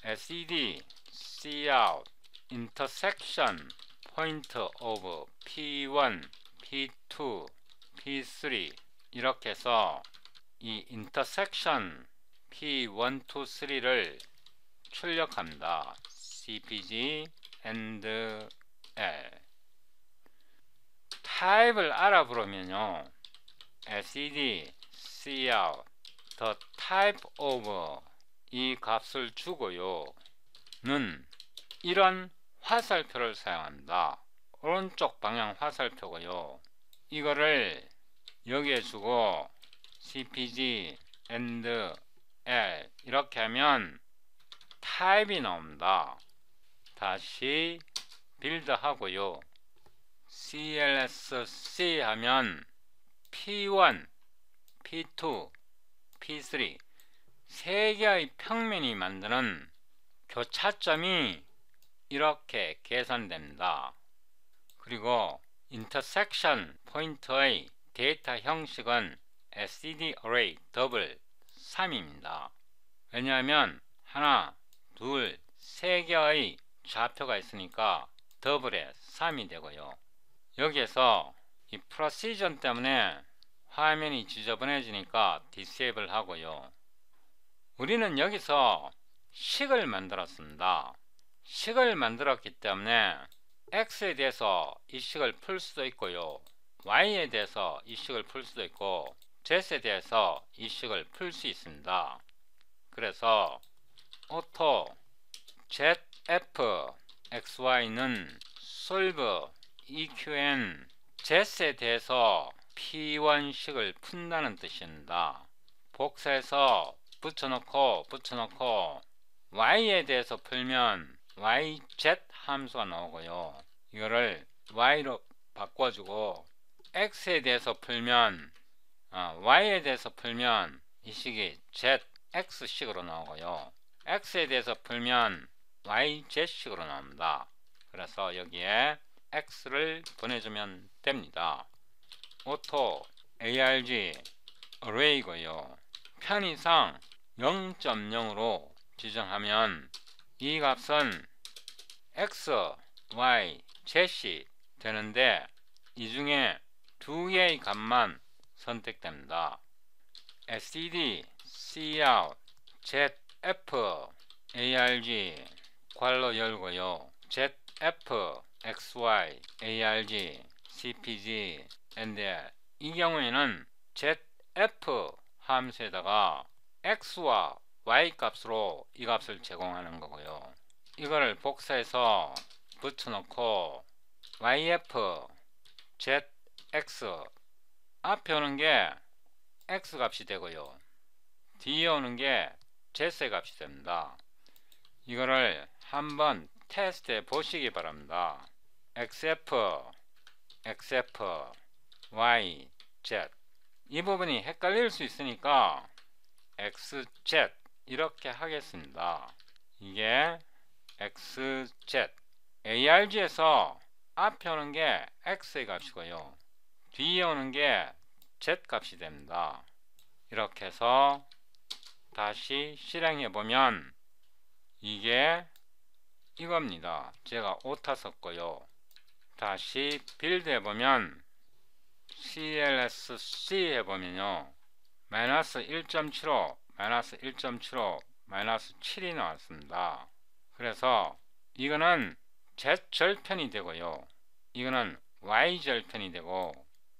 SED Cout intersection point of P1, P2, P3 이렇게 해서 이 intersection P1, 2, 3를 출력합니다. CPG and L. 타입을 알아보려면요, SED Cout the type of 이 값을 주고요, 는 이런 화살표를 사용합니다. 오른쪽 방향 화살표고요, 이거를 여기에 주고 CPG and L 이렇게 하면 타입이 나옵니다. 다시 빌드 하고요, CLS-C 하면 P1, P2, P3 3개의 평면이 만드는 교차점이 이렇게 계산됩니다. 그리고 인터섹션 포인트의 데이터 형식은 SED array 더블 3입니다. 왜냐하면 하나, 둘, 3개의 좌표가 있으니까 더블에 3이 되고요. 여기에서 이 프로시전 때문에 화면이 지저분해지니까 디세이블 하고요. 우리는 여기서 식을 만들었습니다. 식을 만들었기 때문에 X에 대해서 이 식을 풀 수도 있고요, Y에 대해서 이 식을 풀 수도 있고 Z에 대해서 이 식을 풀 수 있습니다. 그래서 auto ZF XY는 solve EQN Z에 대해서 P1식을 푼다는 뜻입니다. 복사해서 붙여놓고 Y에 대해서 풀면 YZ 함수가 나오고요, 이거를 Y로 바꿔주고 X에 대해서 풀면 Y에 대해서 풀면 이 식이 ZX식으로 나오고요, X에 대해서 풀면 YZ식으로 나옵니다. 그래서 여기에 X를 보내주면 됩니다. 오토 ARG array고요, 편의상 0.0으로 지정하면 이 값은 X, Y, Z이 되는데 이 중에 두 개의 값만 선택됩니다. SED Cout ZF ARG 괄호 열고요, ZF XY ARG CPG and L. 이 경우에는 ZF 함수에다가 x와 y 값으로 이 값을 제공하는 거고요. 이거를 복사해서 붙여놓고 yf zx 앞에 오는 게 x 값이 되고요. 뒤에 오는 게 z의 값이 됩니다. 이거를 한번 테스트해 보시기 바랍니다. xf y z 이 부분이 헷갈릴 수 있으니까 xz 이렇게 하겠습니다. 이게 xz arg에서 앞에 오는 게 x의 값이고요. 뒤에 오는 게 z 값이 됩니다. 이렇게 해서 다시 실행해 보면 이게 이겁니다. 제가 오타 썼고요. 다시 빌드 해보면 CLSC 해보면요. 마이너스 1.75, 마이너스 1.75, 마이너스 7이 나왔습니다. 그래서 이거는 Z절편이 되고요. 이거는 Y절편이 되고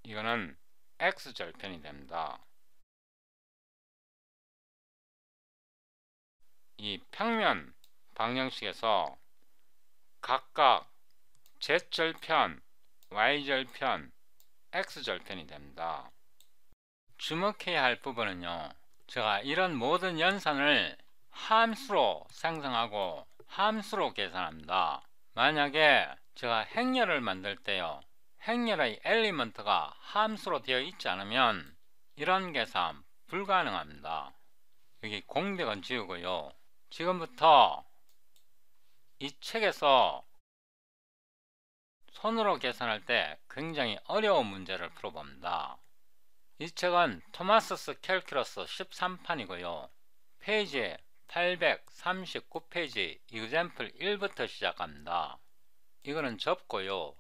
이거는 X절편이 됩니다. 이 평면 방정식에서 각각 Z절편, Y절편, X절편이 됩니다. 주목해야 할 부분은요. 제가 이런 모든 연산을 함수로 생성하고 함수로 계산합니다. 만약에 제가 행렬을 만들 때요. 행렬의 엘리먼트가 함수로 되어 있지 않으면 이런 계산 불가능합니다. 여기 공백은 지우고요. 지금부터 이 책에서 손으로 계산할 때 굉장히 어려운 문제를 풀어봅니다. 이 책은 토마스스 캘큘러스 13판이고요. 페이지 839페이지 example 1부터 시작합니다. 이거는 접고요.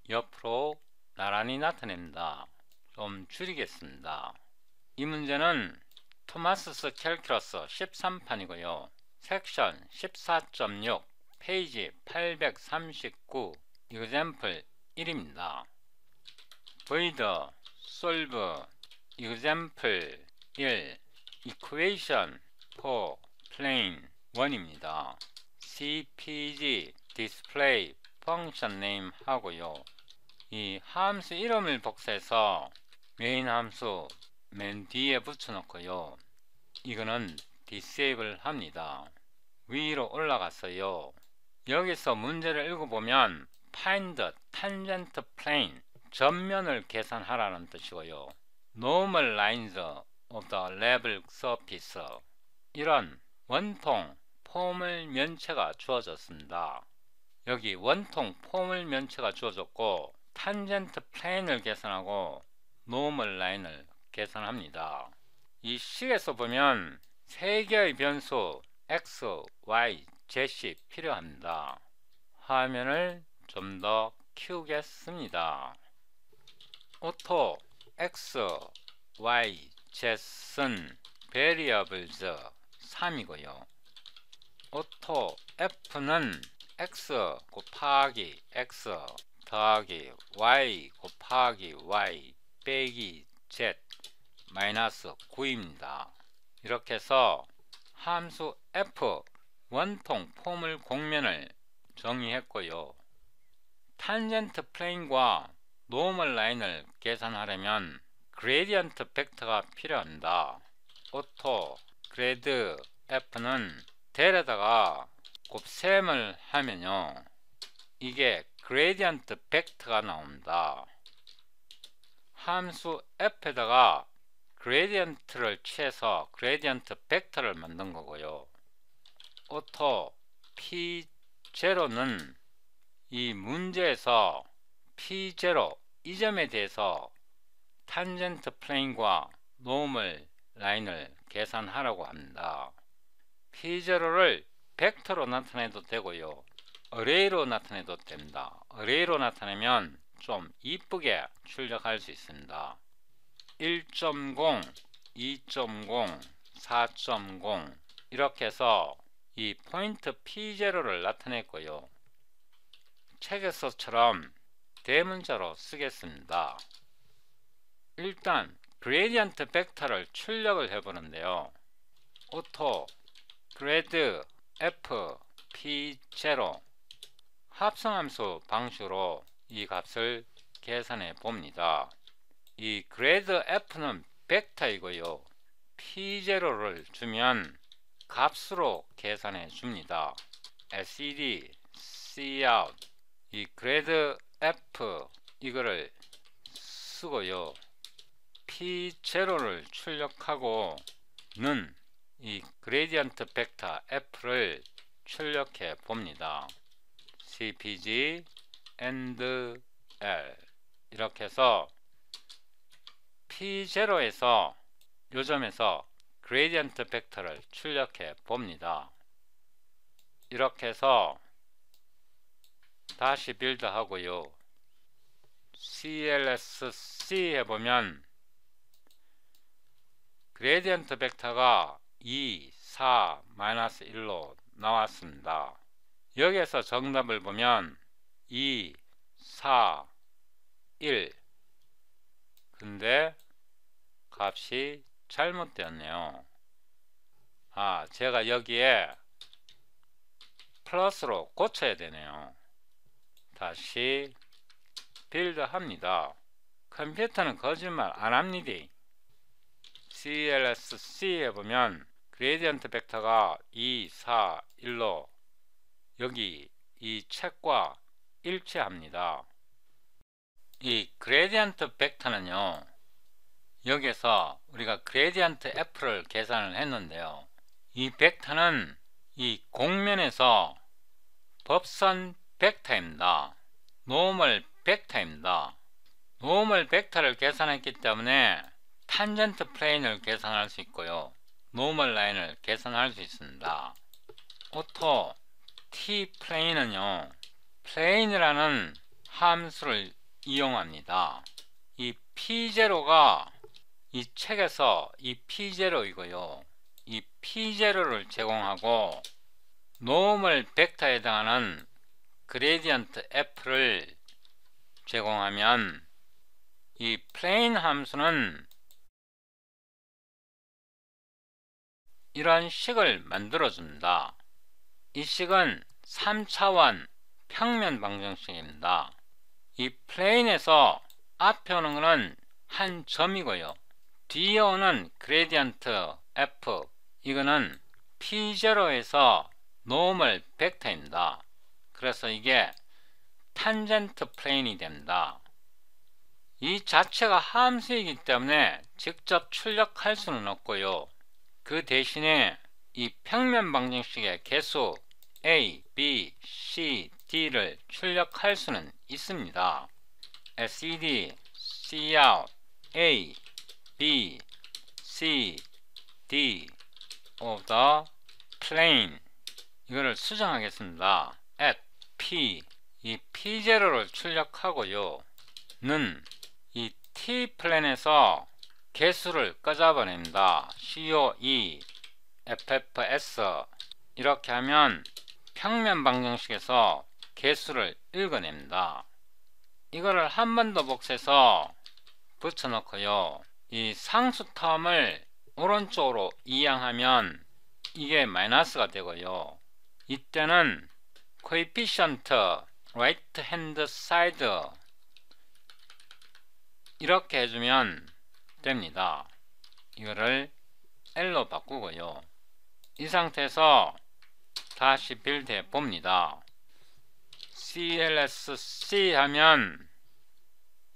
옆으로 나란히 나타냅니다. 좀 줄이겠습니다. 이 문제는 토마스스 캘큘러스 13판이고요. 섹션 14.6 페이지 839 example 1입니다. void solve example 1 equation for plane 1입니다. cpg display function name 하고요. 이 함수 이름을 복사해서 메인 함수 맨 뒤에 붙여놓고요. 이거는 disable 합니다. 위로 올라갔어요. 여기서 문제를 읽어보면 find tangent plane 전면을 계산하라는 뜻이고요. normal lines of the level surface 이런 원통 포물 면체가 주어졌습니다. 여기 원통 포물 면체가 주어졌고 tangent plane을 계산하고 normal line을 계산합니다. 이 식에서 보면 3개의 변수 x, y, z이 필요합니다. 화면을 좀 더 키우겠습니다. 오토 x, y, z은 variables 3이고요. 오토 f는 x 곱하기 x 더하기 y 곱하기 y 빼기 z 마이너스 9입니다. 이렇게 해서 함수 f 원통 포물 공면을 정의했고요. 탄젠트 플레인과 노멀 라인을 계산하려면 그레디언트 벡터가 필요합니다. 오토 그레드 f는 델에다가 곱셈을 하면요. 이게 그레디언트 벡터가 나옵니다. 함수 f에다가 그레디언트를 취해서 그레디언트 벡터를 만든 거고요. 오토 P0는 이 문제에서 P0 이 점에 대해서 탄젠트 플레인과 노멀 라인을 계산하라고 합니다. P0를 벡터로 나타내도 되고요. 어레이로 나타내도 됩니다. 어레이로 나타내면 좀 이쁘게 출력할 수 있습니다. 1.0, 2.0, 4.0 이렇게 해서 이 포인트 P0를 나타냈고요. 책에서처럼 대문자로 쓰겠습니다. 일단 그레디언트 벡터를 출력을 해보는데요. 오토 그레드 f p0 합성함수 방식으로 이 값을 계산해 봅니다. 이 그레드 f는 벡터이고요. p0를 주면 값으로 계산해 줍니다. sed cout 이 그레드 f 이거를 쓰고요. p0를 출력하고 는 이 그레디언트 벡터 f를 출력해 봅니다. cpg and l 이렇게 해서 p0에서 요점에서 그레디언트 벡터를 출력해 봅니다. 이렇게 해서 다시 빌드 하고요. clsc 해보면 그레디언트 벡터가 2, 4, -1로 나왔습니다. 여기에서 정답을 보면 2, 4, 1 근데 값이 잘못되었네요. 제가 여기에 플러스로 고쳐야 되네요. 다시 빌드 합니다. 컴퓨터는 거짓말 안합니다. clsc 해보면 그레디언트 벡터가 2, 4, 1로 여기 이 책과 일치합니다. 이 그레디언트 벡터는요, 여기에서 우리가 그레디언트 f를 계산을 했는데요, 이 벡터는 이 공면에서 법선 벡터입니다. 노멀 벡터입니다. 노멀 벡터를 계산했기 때문에 탄젠트 플레인을 계산할 수 있고요, 노멀 라인을 계산할 수 있습니다. 오토 t 플레인은요, 플레인이라는 함수를 이용합니다. 이 p0가 이 책에서 이 p0이고요, 이 p0를 제공하고 노멀 벡터에 해당하는 그레디언트 f를 제공하면 이 플레인 함수는 이런 식을 만들어줍니다. 이 식은 3차원 평면 방정식입니다. 이 플레인에서 앞에 오는 것은 한 점이고요, 뒤에 오는 그레디언트 f 이거는 p0에서 노멀 벡터입니다. 그래서 이게 탄젠트 플레인이 됩니다. 이 자체가 함수이기 때문에 직접 출력할 수는 없고요, 그 대신에 이 평면 방정식의 개수 a, b, c, d를 출력할 수는 있습니다. sed cout a, b, c, d of the plane 이거를 수정하겠습니다. at p 이 p0를 출력하고요, 는 이 t 플랜에서 개수를 꺼잡아냅니다. coe ffs 이렇게 하면 평면 방정식에서 개수를 읽어냅니다. 이거를 한 번 더 복사해서 붙여놓고요, 이 상수 텀을 오른쪽으로 이양하면 이게 마이너스가 되고요, 이때는 coefficient right hand side 이렇게 해주면 됩니다. 이거를 L로 바꾸고요, 이 상태에서 다시 빌드 해 봅니다. clsc 하면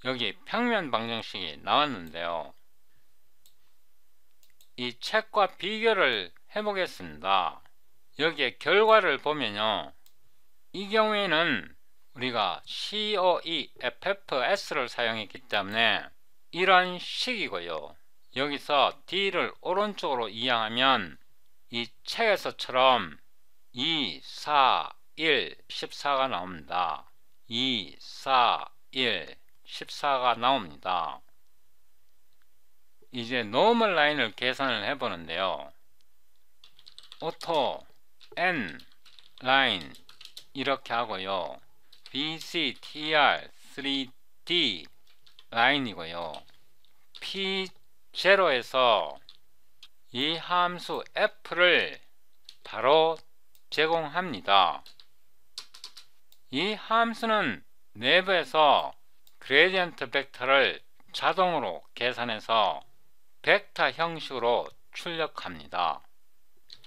여기 평면 방정식이 나왔는데요, 이 책과 비교를 해 보겠습니다. 여기에 결과를 보면요, 이 경우에는 우리가 coe ffs를 사용했기 때문에 이런 식이고요, 여기서 d를 오른쪽으로 이양하면 이 책에서처럼 2, 4, 1, 14가 나옵니다. 2, 4, 1, 14가 나옵니다. 이제 노멀 라인을 계산을 해 보는데요, 오토 n 라인 이렇게 하고요, bc tr 3d 라인이고요, p 제로에서 이 함수 f를 바로 제공합니다. 이 함수는 내부에서 그레디언트 벡터를 자동으로 계산해서 벡터 형식으로 출력합니다.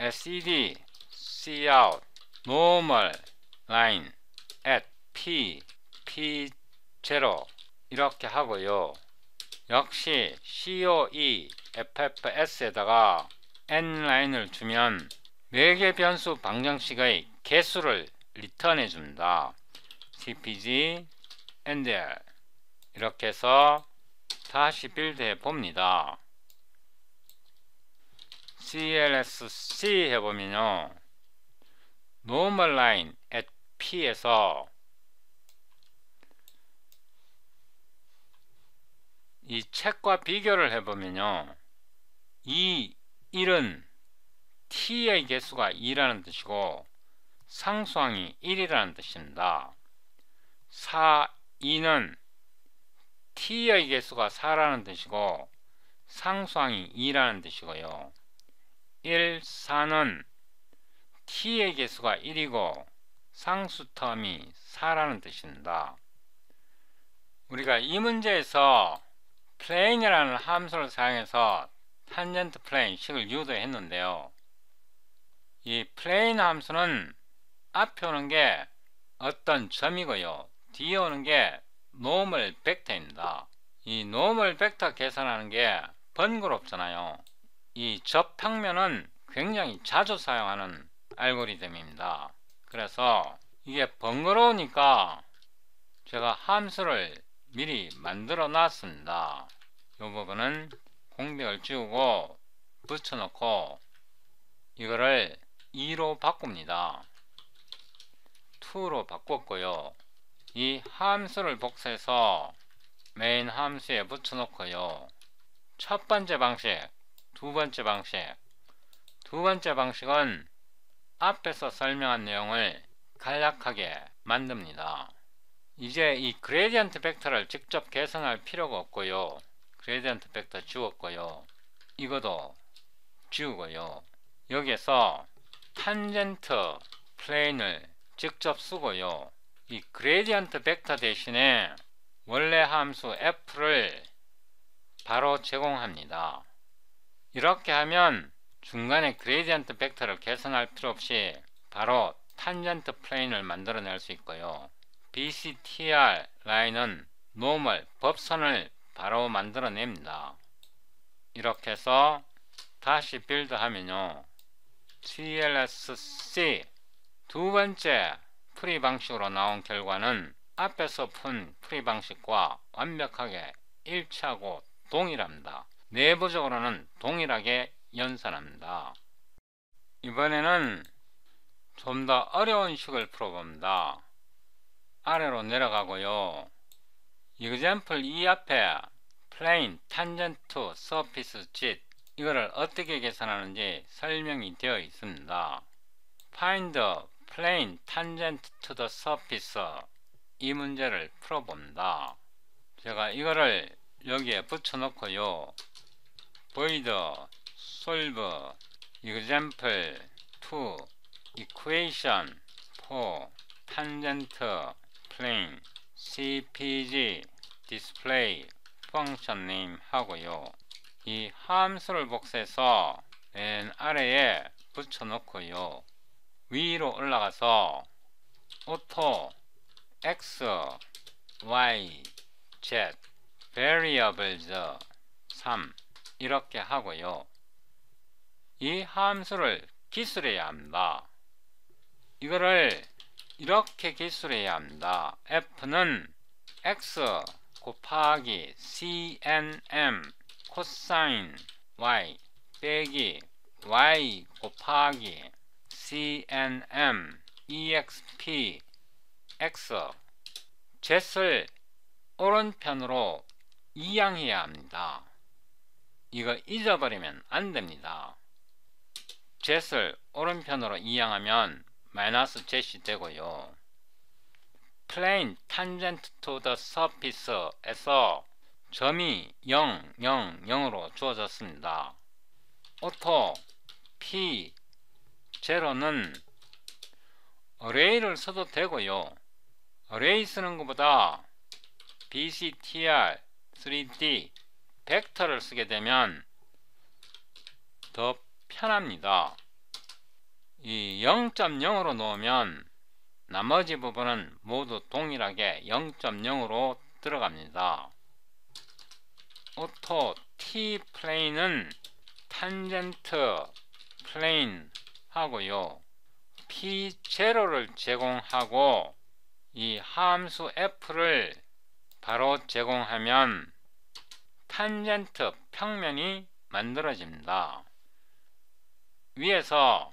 SED cout normal line at p0 이렇게 하고요. 역시 coeffs에다가 n라인을 주면 매개 변수 방정식의 개수를 리턴해 줍니다. cpg endl 이렇게 해서 다시 빌드해 봅니다. clsc 해보면요, normal line at p에서 이 책과 비교를 해보면요, 이 1은 t의 개수가 2라는 뜻이고 상수항이 1이라는 뜻입니다. 2는 t의 개수가 4라는 뜻이고 상수항이 2라는 뜻이고요. 4는 t의 개수가 1이고 상수 텀이 4라는 뜻입니다. 우리가 이 문제에서 plane이라는 함수를 사용해서 탄젠트 플레인 식을 유도했는데요. 이 plane 함수는 앞에 오는 게 어떤 점이고요, 뒤에 오는 게 normal 벡터입니다. 이 normal 벡터 계산하는 게 번거롭잖아요. 이 접평면은 굉장히 자주 사용하는 알고리즘입니다. 그래서 이게 번거로우니까 제가 함수를 미리 만들어 놨습니다. 이 부분은 공백을 지우고 붙여놓고 이거를 2로 바꿉니다. 2로 바꿨고요. 이 함수를 복사해서 메인 함수에 붙여놓고요. 첫 번째 방식, 두 번째 방식. 두 번째 방식은 앞에서 설명한 내용을 간략하게 만듭니다. 이제 이 그레디언트 벡터를 직접 계산할 필요가 없고요. 그레디언트 벡터 지웠고요. 이것도 지우고요. 여기에서 탄젠트 플레인을 직접 쓰고요. 이 그레디언트 벡터 대신에 원래 함수 f를 바로 제공합니다. 이렇게 하면 중간에 그레디언트 벡터를 계산할 필요 없이 바로 탄젠트 플레인을 만들어낼 수 있고요. BCTR 라인은 노멀 법선을 바로 만들어냅니다. 이렇게 해서 다시 빌드하면요, CLSC 두 번째 풀이 방식으로 나온 결과는 앞에서 푼 풀이 방식과 완벽하게 일치하고 동일합니다. 내부적으로는 동일하게 연산합니다. 이번에는 좀 더 어려운 식을 풀어봅니다. 아래로 내려가고요. example 2 앞에 plane, tangent to surface 짓 이거를 어떻게 계산하는지 설명이 되어 있습니다. find the plane tangent to the surface 이 문제를 풀어봅니다. 제가 이거를 여기에 붙여놓고요. void solve example 2 equation for tangent plane cpg display function name 하고요. 이 함수를 복사해서 맨 아래에 붙여놓고요. 위로 올라가서 auto x, y, z variables 3 이렇게 하고요. 이 함수를 기술해야 합니다. 이거를 이렇게 기술해야 합니다. f는 x 곱하기 cnm 코사인 y 빼기 y 곱하기 cnm exp x z을 오른편으로 이양해야 합니다. 이거 잊어버리면 안됩니다. z을 오른편으로 이양하면 마이너스 z이 되고요. plane tangent to the surface 에서 점이 0, 0, 0으로 주어졌습니다. 오토 P0는 어레이를 써도 되고요. 어레이 쓰는 것보다 BCTR, 3D, 벡터를 쓰게 되면 더 편합니다. 이 0.0으로 놓으면 나머지 부분은 모두 동일하게 0.0으로 들어갑니다. 오토 T 플레인은 탄젠트 플레인 하고요. P0를 제공하고 이 함수 F를 바로 제공하면 탄젠트 평면이 만들어집니다. 위에서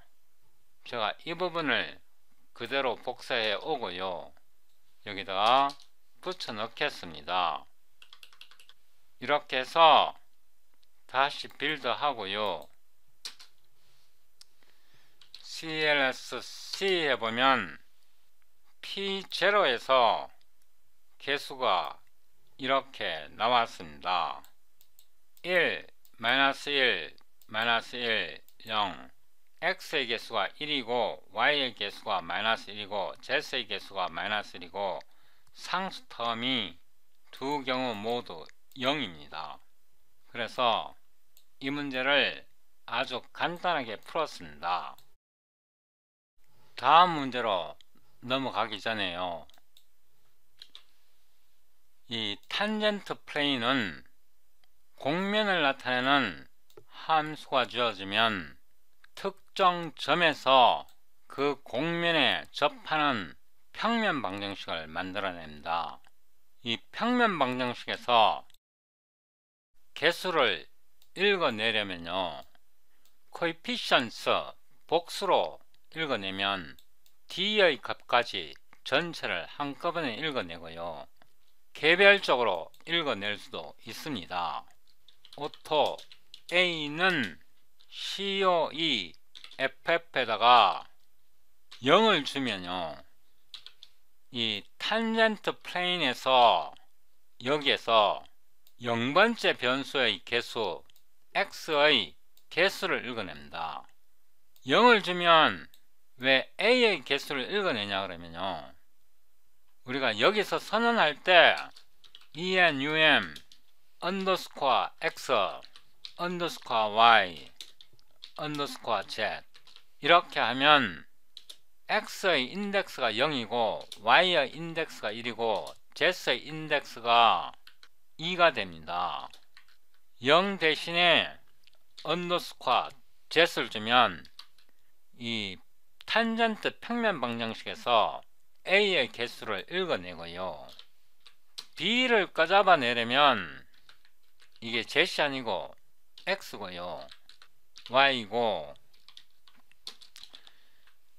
제가 이 부분을 그대로 복사해 오고요. 여기다가 붙여 넣겠습니다. 이렇게 해서 다시 빌드 하고요. CLSC 해보면 P0에서 개수가 이렇게 나왔습니다. 1, -1, -1, 0. X의 개수가 1이고 Y의 개수가 -1이고 Z의 개수가 -1이고 상수 텀이 두 경우 모두 0입니다. 그래서 이 문제를 아주 간단하게 풀었습니다. 다음 문제로 넘어가기 전에요. 이 탄젠트 플레인은 공면을 나타내는 함수가 주어지면 특정 점에서 그 공면에 접하는 평면 방정식을 만들어냅니다. 이 평면 방정식에서 개수를 읽어내려면요, coefficients 복수로 읽어내면 D의 값까지 전체를 한꺼번에 읽어내고요, 개별적으로 읽어낼 수도 있습니다. 오토 A는 COE FF에다가 0을 주면요, 이 탄젠트 플레인에서 여기에서 0번째 변수의 개수 x의 개수를 읽어냅니다. 0을 주면 왜 a의 개수를 읽어내냐 그러면요, 우리가 여기서 선언할 때 enum underscore x underscore y underscore z 이렇게 하면 x의 인덱스가 0이고 y의 인덱스가 1이고 z의 인덱스가 2가 됩니다. 0 대신에 underscore z를 주면 이 탄젠트 평면 방정식에서 a의 개수를 읽어내고요, b를 꺼잡아내려면 이게 z이 아니고 x고요, y고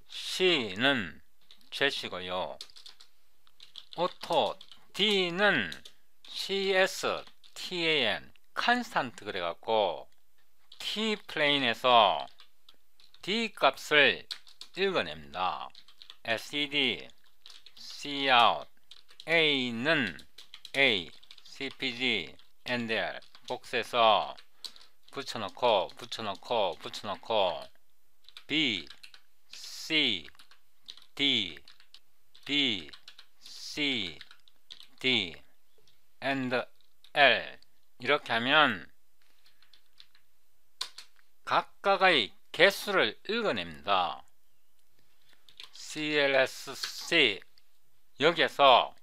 c는 z이고요, 오토 d는 cs tan 컨스탄트 그래갖고 t 플레인에서 d 값을 읽어냅니다. SED, Cout, A는 A, CPG, NDR 복수해서 붙여넣고 B, C, D, B, C, D, and L 이렇게 하면 각각의 개수를 읽어냅니다. CLSC 여기에서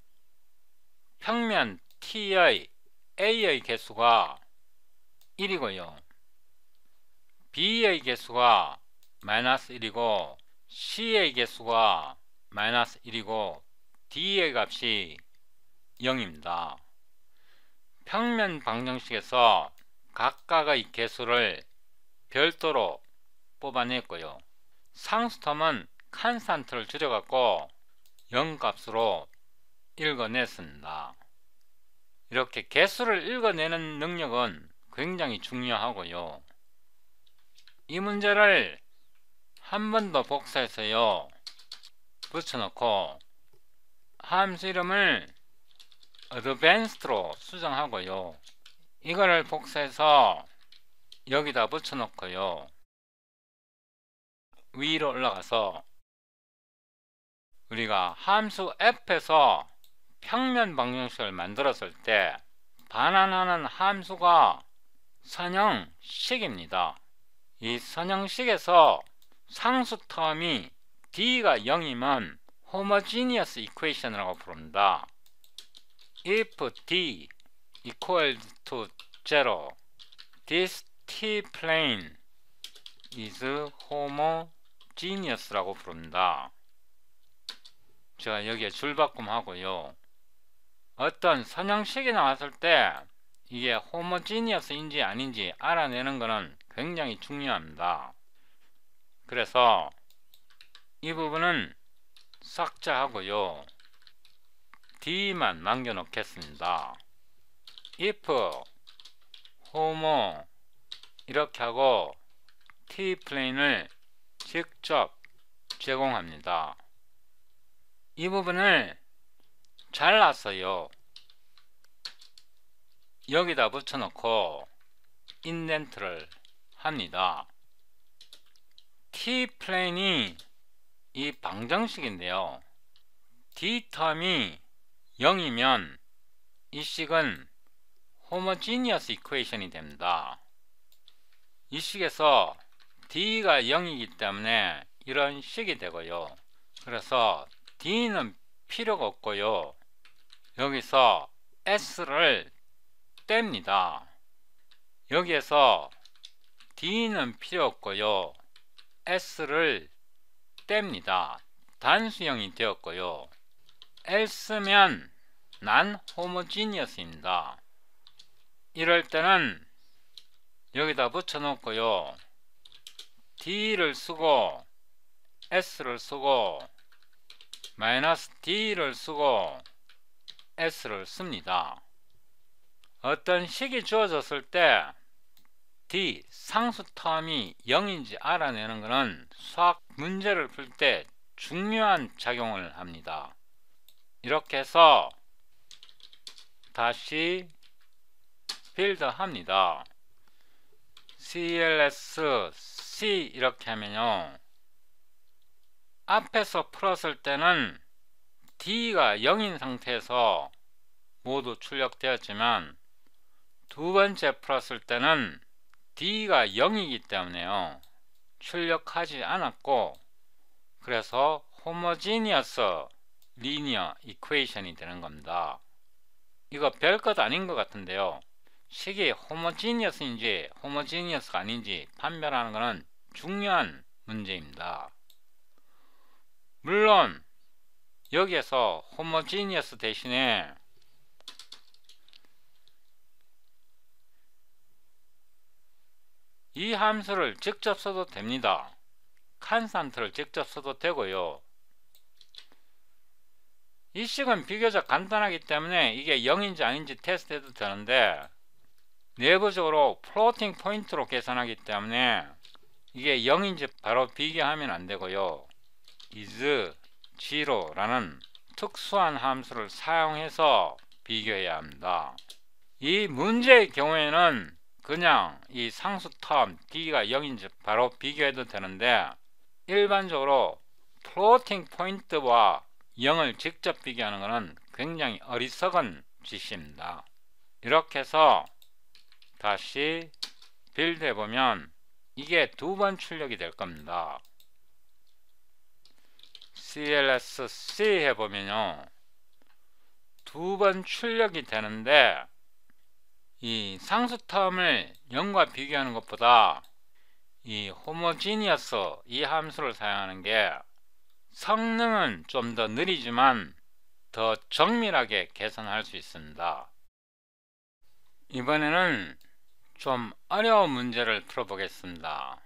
평면 T의 A의 개수가 1이고요, B의 개수가 -1이고 C의 개수가 -1이고 D의 값이 0입니다. 평면 방정식에서 각각의 개수를 별도로 뽑아냈고요, 상수텀은 컨스탄트를 줄여갖고 0 값으로 읽어냈습니다. 이렇게 개수를 읽어내는 능력은 굉장히 중요하고요, 이 문제를 한 번 더 복사해서요 붙여넣고 함수 이름을 advanced로 수정하고요, 이거를 복사해서 여기다 붙여 놓고요. 위로 올라가서 우리가 함수 f에서 평면 방정식을 만들었을 때 반환하는 함수가 선형식입니다. 이 선형식에서 상수 텀이 d가 0이면 homogeneous equation이라고 부릅니다. if d equals to 0, this t-plane is homogeneous 라고 부릅니다. 제가 여기에 줄바꿈 하고요. 어떤 선형식이 나왔을 때 이게 homogeneous인지 아닌지 알아내는 것은 굉장히 중요합니다. 그래서 이 부분은 삭제하고요. D만 남겨 놓겠습니다. if homo 이렇게 하고 T-plane을 직접 제공합니다. 이 부분을 잘랐어요. 여기다 붙여놓고 인덴트를 합니다. T-plane이 이 방정식인데요. D-텀이 0이면 이 식은 homogeneous equation이 됩니다. 이 식에서 D가 0이기 때문에 이런 식이 되고요. 그래서 D는 필요가 없고요. 여기서 S를 뗍니다. 여기에서 D는 필요 없고요. S를 뗍니다. 단수형이 되었고요. else면 non homogeneous입니다. 이럴 때는 여기다 붙여 놓고요. D를 쓰고 S를 쓰고 마이너스 D를 쓰고 S를 씁니다. 어떤 식이 주어졌을 때 D 상수 텀이 0인지 알아내는 것은 수학 문제를 풀 때 중요한 작용을 합니다. 이렇게 해서 다시 빌드 합니다. CLS C 이렇게 하면요. 앞에서 풀었을 때는 D가 0인 상태에서 모두 출력되었지만 두 번째 풀었을 때는 D가 0이기 때문에요. 출력하지 않았고 그래서 homogeneous linear equation이 되는 겁니다. 이거 별것 아닌 것 같은데요. 식이 homogeneous인지 homogeneous가 아닌지 판별하는 것은 중요한 문제입니다. 물론 여기에서 homogeneous 대신에 이 함수를 직접 써도 됩니다. 칸스탄트를 직접 써도 되고요. 이 식은 비교적 간단하기 때문에 이게 0인지 아닌지 테스트해도 되는데 내부적으로 플로팅 포인트로 계산하기 때문에 이게 0인지 바로 비교하면 안 되고요. is 0라는 특수한 함수를 사용해서 비교해야 합니다. 이 문제의 경우에는 그냥 이 상수 텀 D가 0인지 바로 비교해도 되는데 일반적으로 플로팅 포인트와 0을 직접 비교하는 것은 굉장히 어리석은 짓입니다. 이렇게 해서 다시 빌드 해보면 이게 두 번 출력이 될 겁니다. CLSC 해보면요. 두 번 출력이 되는데 이 상수 텀을 0과 비교하는 것보다 이 homogeneous 이 함수를 사용하는 게 성능은 좀 더 느리지만 더 정밀하게 계산할 수 있습니다. 이번에는 좀 어려운 문제를 풀어보겠습니다.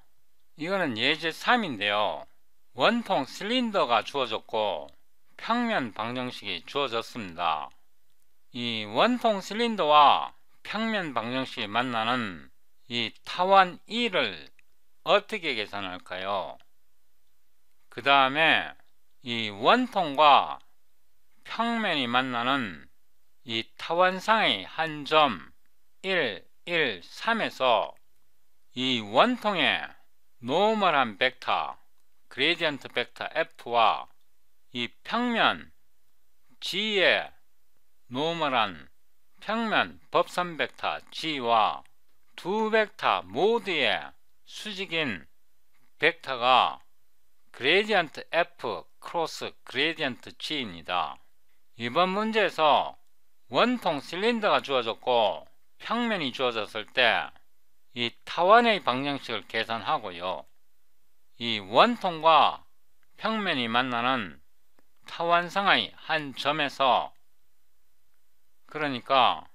이거는 예제 3인데요. 원통 실린더가 주어졌고 평면 방정식이 주어졌습니다. 이 원통 실린더와 평면 방정식이 만나는 이 타원 E를 어떻게 계산할까요? 그 다음에 이 원통과 평면이 만나는 이 타원상의 한 점 1, 1, 3에서 이 원통의 노멀한 벡터, 그레디언트 벡터 F와 이 평면 G의 노멀한 평면 법선 벡터 G와 두 벡터 모두의 수직인 벡터가 그레디언트 F 크로스 그레디언트 G입니다. 이번 문제에서 원통 실린더가 주어졌고 평면이 주어졌을 때 이 타원의 방정식을 계산하고요. 이 원통과 평면이 만나는 타원상의 한 점에서, 그러니까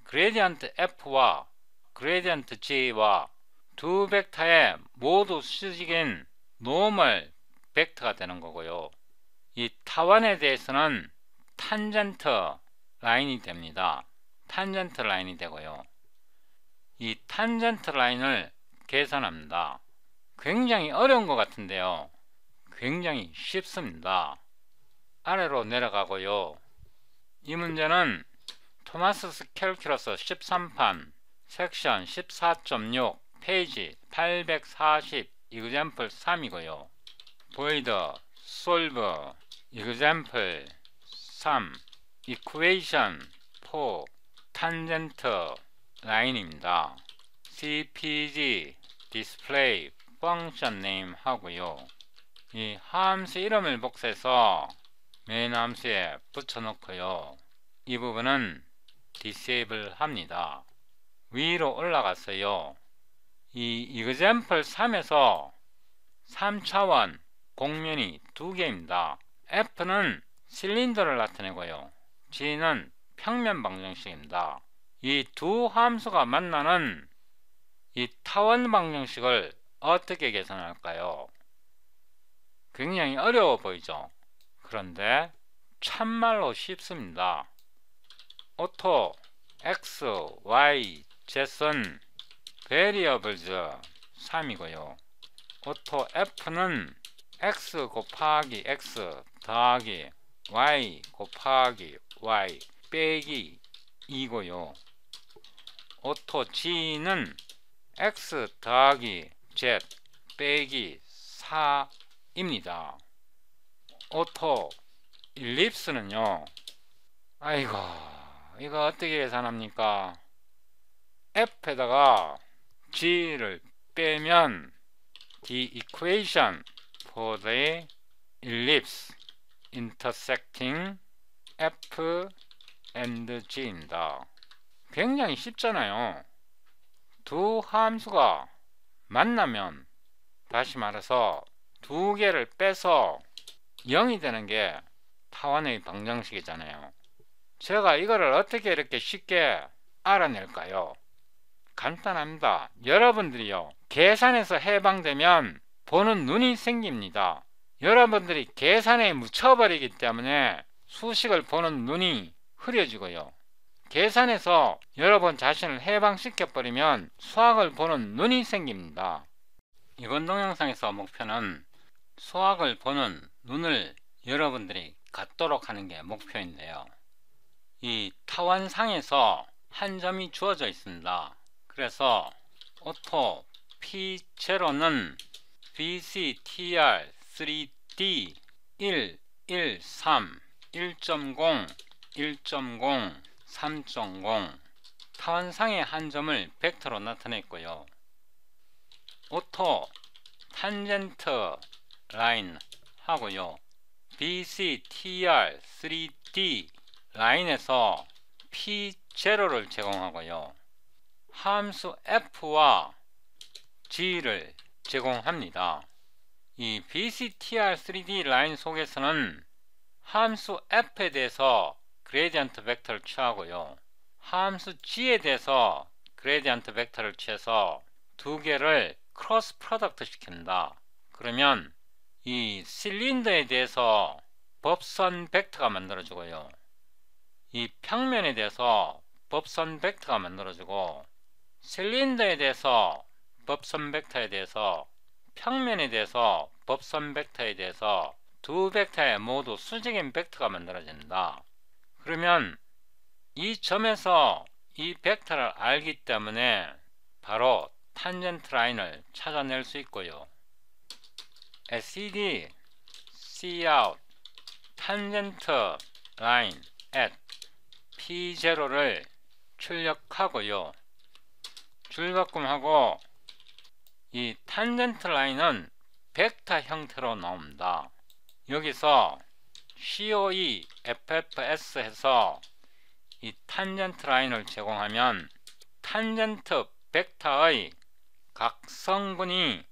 그레디언트 F와 그레디언트 G와 두 벡터의 모두 수직인 노멀 벡터가 되는 거고요. 이 타원에 대해서는 탄젠트 라인이 됩니다. 탄젠트 라인이 되고요. 이 탄젠트 라인을 계산합니다. 굉장히 어려운 것 같은데요. 굉장히 쉽습니다. 아래로 내려가고요. 이 문제는 토마스 캘큘러스 13판 섹션 14.6 페이지 840 example 3이고요. void solve example 3 equation 4 tangent line입니다. cpg display function name 하고요. 이 함수 이름을 복사해서 메인 함수에 붙여놓고요. 이 부분은 disable 합니다. 위로 올라갔어요. 이 example 3에서 3차원 공면이 두 개입니다. F는 실린더를 나타내고요. G는 평면 방정식입니다. 이 두 함수가 만나는 이 타원 방정식을 어떻게 계산할까요? 굉장히 어려워 보이죠? 그런데 참말로 쉽습니다. 오토 x, y, z은 variables 3이고요. 오토 f는 x 곱하기 x 더하기 y 곱하기 y 빼기 2고요. 오토 g는 x 더하기 z 빼기 4입니다. 오토 일립스는요, 아이고 이거 어떻게 계산합니까? f에다가 g를 빼면 the equation for the ellipse intersecting f and g입니다. 굉장히 쉽잖아요. 두 함수가 만나면, 다시 말해서 두 개를 빼서 0이 되는 게 타원의 방정식이잖아요. 제가 이거를 어떻게 이렇게 쉽게 알아낼까요? 간단합니다. 여러분들이요, 계산에서 해방되면 보는 눈이 생깁니다. 여러분들이 계산에 묻혀버리기 때문에 수식을 보는 눈이 흐려지고요. 계산에서 여러분 자신을 해방시켜버리면 수학을 보는 눈이 생깁니다. 이번 동영상에서 목표는 수학을 보는 눈을 여러분들이 갖도록 하는 게 목표인데요. 이 타원상에서 한 점이 주어져 있습니다. 그래서 오토 P0는 BCTR 3D 1, 1, 3, 1.0, 1.0, 3.0 타원상의 한 점을 벡터로 나타냈고요. 오토 탄젠트 라인 하고요. BCTR 3D 라인에서 P0를 제공하고요. 함수 F와 G를 제공합니다. 이 BCTR 3D 라인 속에서는 함수 F에 대해서 그레디언트 벡터를 취하고요. 함수 G에 대해서 그레디언트 벡터를 취해서 두 개를 크로스 프로덕트 시킵니다. 그러면 이 실린더에 대해서 법선 벡터가 만들어지고요. 이 평면에 대해서 법선 벡터가 만들어지고, 실린더에 대해서 법선 벡터에 대해서, 평면에 대해서 법선 벡터에 대해서 두 벡터에 모두 수직인 벡터가 만들어집니다. 그러면 이 점에서 이 벡터를 알기 때문에 바로 탄젠트 라인을 찾아낼 수 있고요. SED Cout 탄젠트 라인 at P0를 출력하고요. 줄바꿈하고 이 탄젠트 라인은 벡터 형태로 나옵니다. 여기서 COE FFS 해서 이 탄젠트 라인을 제공하면 탄젠트 벡터의 각 성분이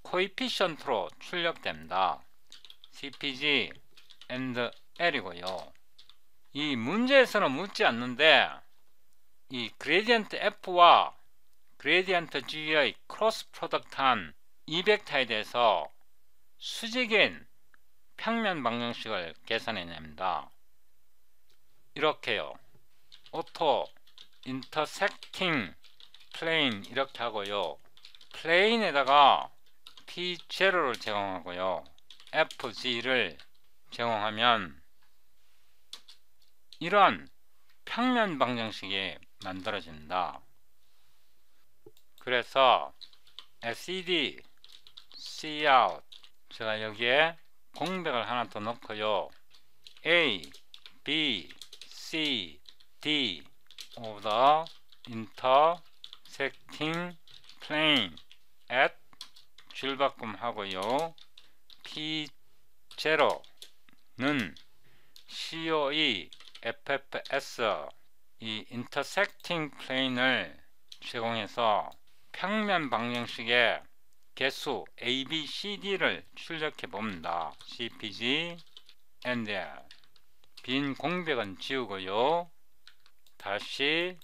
코이피션트로 출력됩니다. CPG and L이고요. 이 문제에서는 묻지 않는데 이 그레디언트 F와 그레디언트 G의 크로스 프로덕트한 이 벡터에 대해서 수직인 평면 방정식을 계산해냅니다. 이렇게요. 오토 인터섹팅 플레인 이렇게 하고요. 플레인에다가 P0를 제공하고요. FG를 제공하면 이런 평면 방정식이 만들어집니다. 그래서 SED Cout 제가 여기에 공백을 하나 더 넣고요. A, B, C, D of the intersecting plane at 줄바꿈 하고요. P0는 COE FFS 이 intersecting plane을 제공해서 평면 방정식의 개수 A, B, C, D를 출력해 봅니다. CPG and L 빈 공백은 지우고요. 다시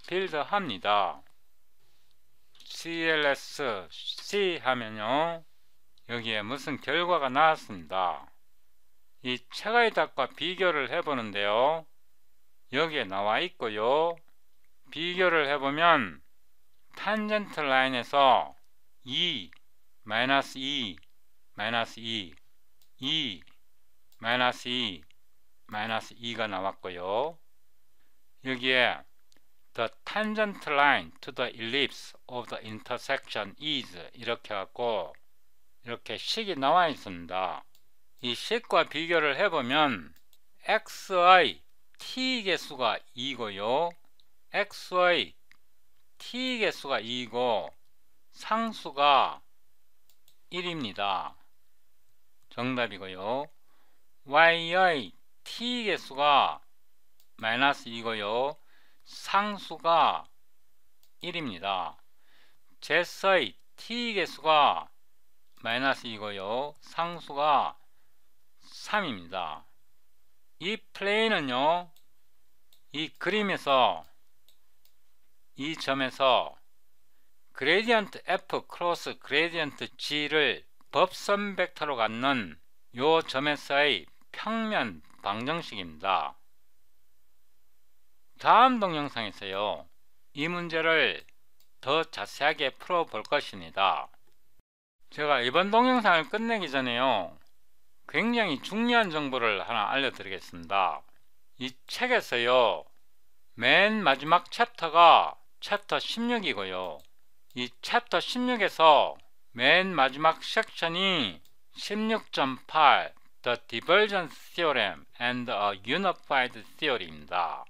빌드합니다. CLS C 하면요. 여기에 무슨 결과가 나왔습니다. 이 체가의 답과 비교를 해보는데요. 여기에 나와 있고요. 비교를 해보면 탄젠트 라인에서 2, 마이너스 2, 마이너스 2, 2, 마이너스 2, 마이너스 2가 나왔고요. 여기에 The tangent line to the ellipse of the intersection is 이렇게 갖고 이렇게 식이 나와 있습니다. 이 식과 비교를 해보면 x의 t 개수가 2고요. x의 t 개수가 2이고 상수가 1입니다. 정답이고요. y의 t 개수가 마이너스 2고요. 상수가 1입니다. z의 t 개수가 마이너스 2고요. 상수가 3입니다. 이 플레인은요. 이 그림에서 이 점에서 그레디언트 F 크로스 그레디언트 G를 법선 벡터로 갖는 요 점에서의 평면 방정식입니다. 다음 동영상에서요. 이 문제를 더 자세하게 풀어볼 것입니다. 제가 이번 동영상을 끝내기 전에요. 굉장히 중요한 정보를 하나 알려드리겠습니다. 이 책에서요. 맨 마지막 챕터가 챕터 16이고요. 이 챕터 16에서 맨 마지막 섹션이 16.8 The Divergence Theorem and a Unified Theory입니다.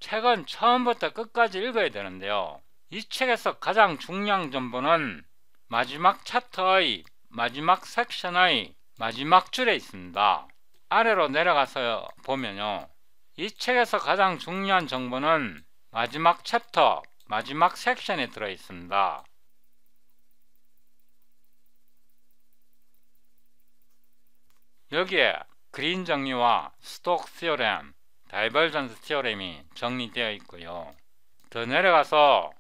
책은 처음부터 끝까지 읽어야 되는데요. 이 책에서 가장 중요한 정보는 마지막 챕터의 마지막 섹션의 마지막 줄에 있습니다. 아래로 내려가서 보면요. 이 책에서 가장 중요한 정보는 마지막 챕터, 마지막 섹션에 들어 있습니다. 여기에 그린 정리와 스톡 시오렘, 다이버전스 티오렘이 정리되어 있고요. 더 내려가서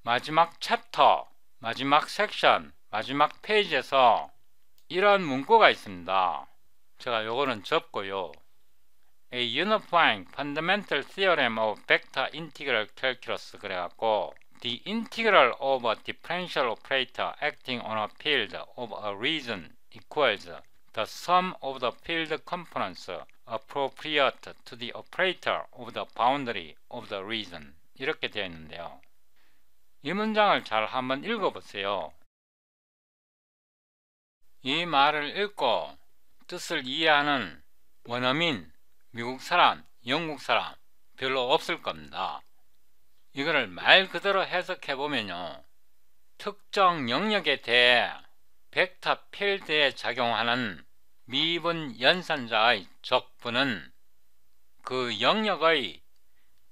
마지막 챕터, 마지막 섹션, 마지막 페이지에서 이런 문구가 있습니다. 제가 요거는 접고요. A unifying fundamental theorem of vector integral calculus 그래갖고 The integral of a differential operator acting on a field of a region equals the sum of the field components appropriate to the operator of the boundary of the region 이렇게 되어 있는데요. 이 문장을 잘 한번 읽어보세요. 이 말을 읽고 뜻을 이해하는 원어민, 미국 사람, 영국 사람 별로 없을 겁니다. 이거를 말 그대로 해석해 보면요, 특정 영역에 대해 벡터 필드에 작용하는 미분 연산자의 적분은 그 영역의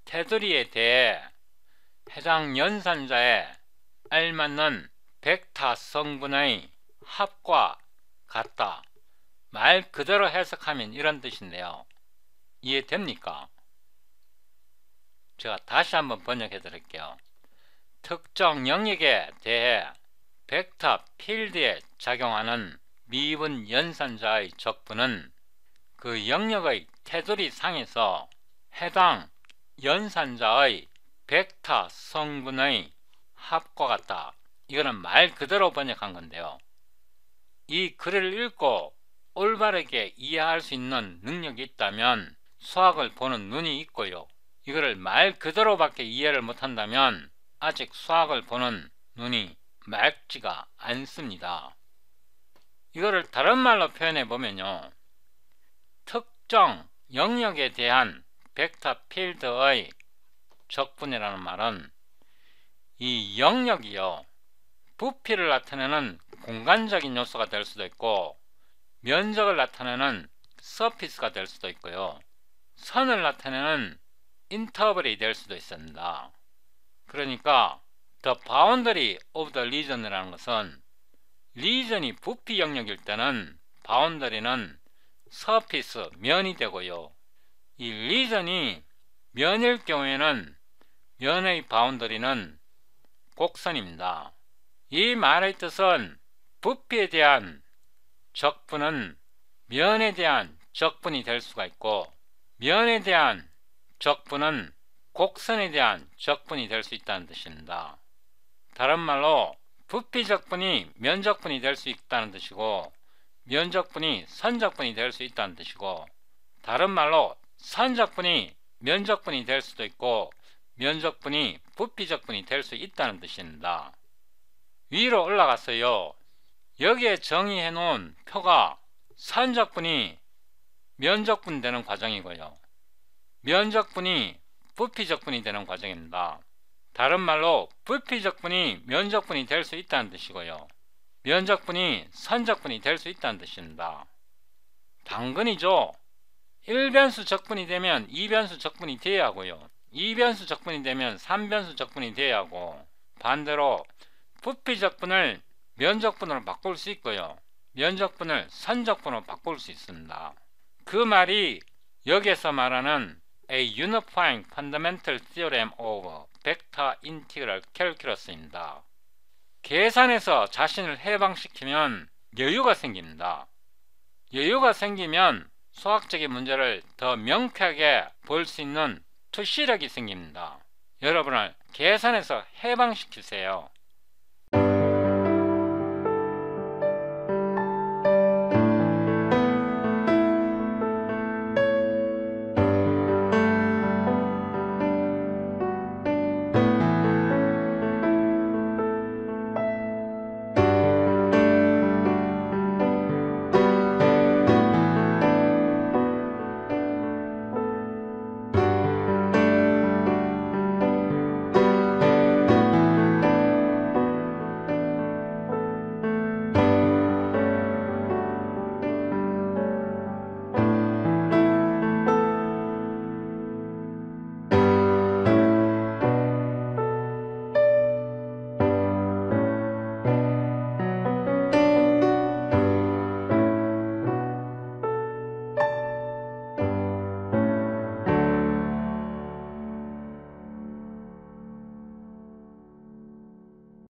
테두리에 대해 해당 연산자에 알맞는 벡터 성분의 합과 같다. 말 그대로 해석하면 이런 뜻인데요. 이해됩니까? 제가 다시 한번 번역해 드릴게요. 특정 영역에 대해 벡터 필드에 작용하는 미분 연산자의 적분은 그 영역의 테두리 상에서 해당 연산자의 벡터 성분의 합과 같다. 이거는 말 그대로 번역한 건데요. 이 글을 읽고 올바르게 이해할 수 있는 능력이 있다면 수학을 보는 눈이 있고요. 이거를 말 그대로밖에 이해를 못한다면 아직 수학을 보는 눈이 맑지가 않습니다. 이거를 다른 말로 표현해 보면요, 특정 영역에 대한 벡터 필드의 적분이라는 말은 이 영역이요, 부피를 나타내는 공간적인 요소가 될 수도 있고 면적을 나타내는 서피스가 될 수도 있고요, 선을 나타내는 인터벌이 될 수도 있습니다. 그러니까 the boundary of the region이라는 것은 리전이 부피 영역일 때는 바운더리는 서피스, 면이 되고요, 이 리전이 면일 경우에는 면의 바운더리는 곡선입니다. 이 말의 뜻은 부피에 대한 적분은 면에 대한 적분이 될 수가 있고 면에 대한 적분은 곡선에 대한 적분이 될 수 있다는 뜻입니다. 다른 말로 부피 적분이 면적분이 될 수 있다는 뜻이고 면적분이 선적분이 될 수 있다는 뜻이고, 다른 말로 선적분이 면적분이 될 수도 있고 면적분이 부피적분이 될 수 있다는 뜻입니다. 위로 올라갔어요. 여기에 정의해 놓은 표가 선적분이 면적분 되는 과정이고요, 면적분이 부피적분이 되는 과정입니다. 다른 말로 부피적분이 면적분이 될 수 있다는 뜻이고요, 면적분이 선적분이 될 수 있다는 뜻입니다. 당근이죠. 1변수 적분이 되면 2변수 적분이 돼야 하고요, 2변수 적분이 되면 3변수 적분이 돼야 하고, 반대로 부피적분을 면적분으로 바꿀 수 있고요, 면적분을 선적분으로 바꿀 수 있습니다. 그 말이 여기에서 말하는 A Unifying Fundamental Theorem of Vector Integral Calculus입니다. 계산에서 자신을 해방시키면 여유가 생깁니다. 여유가 생기면 수학적인 문제를 더 명쾌하게 볼 수 있는 투시력이 생깁니다. 여러분을 계산에서 해방시키세요.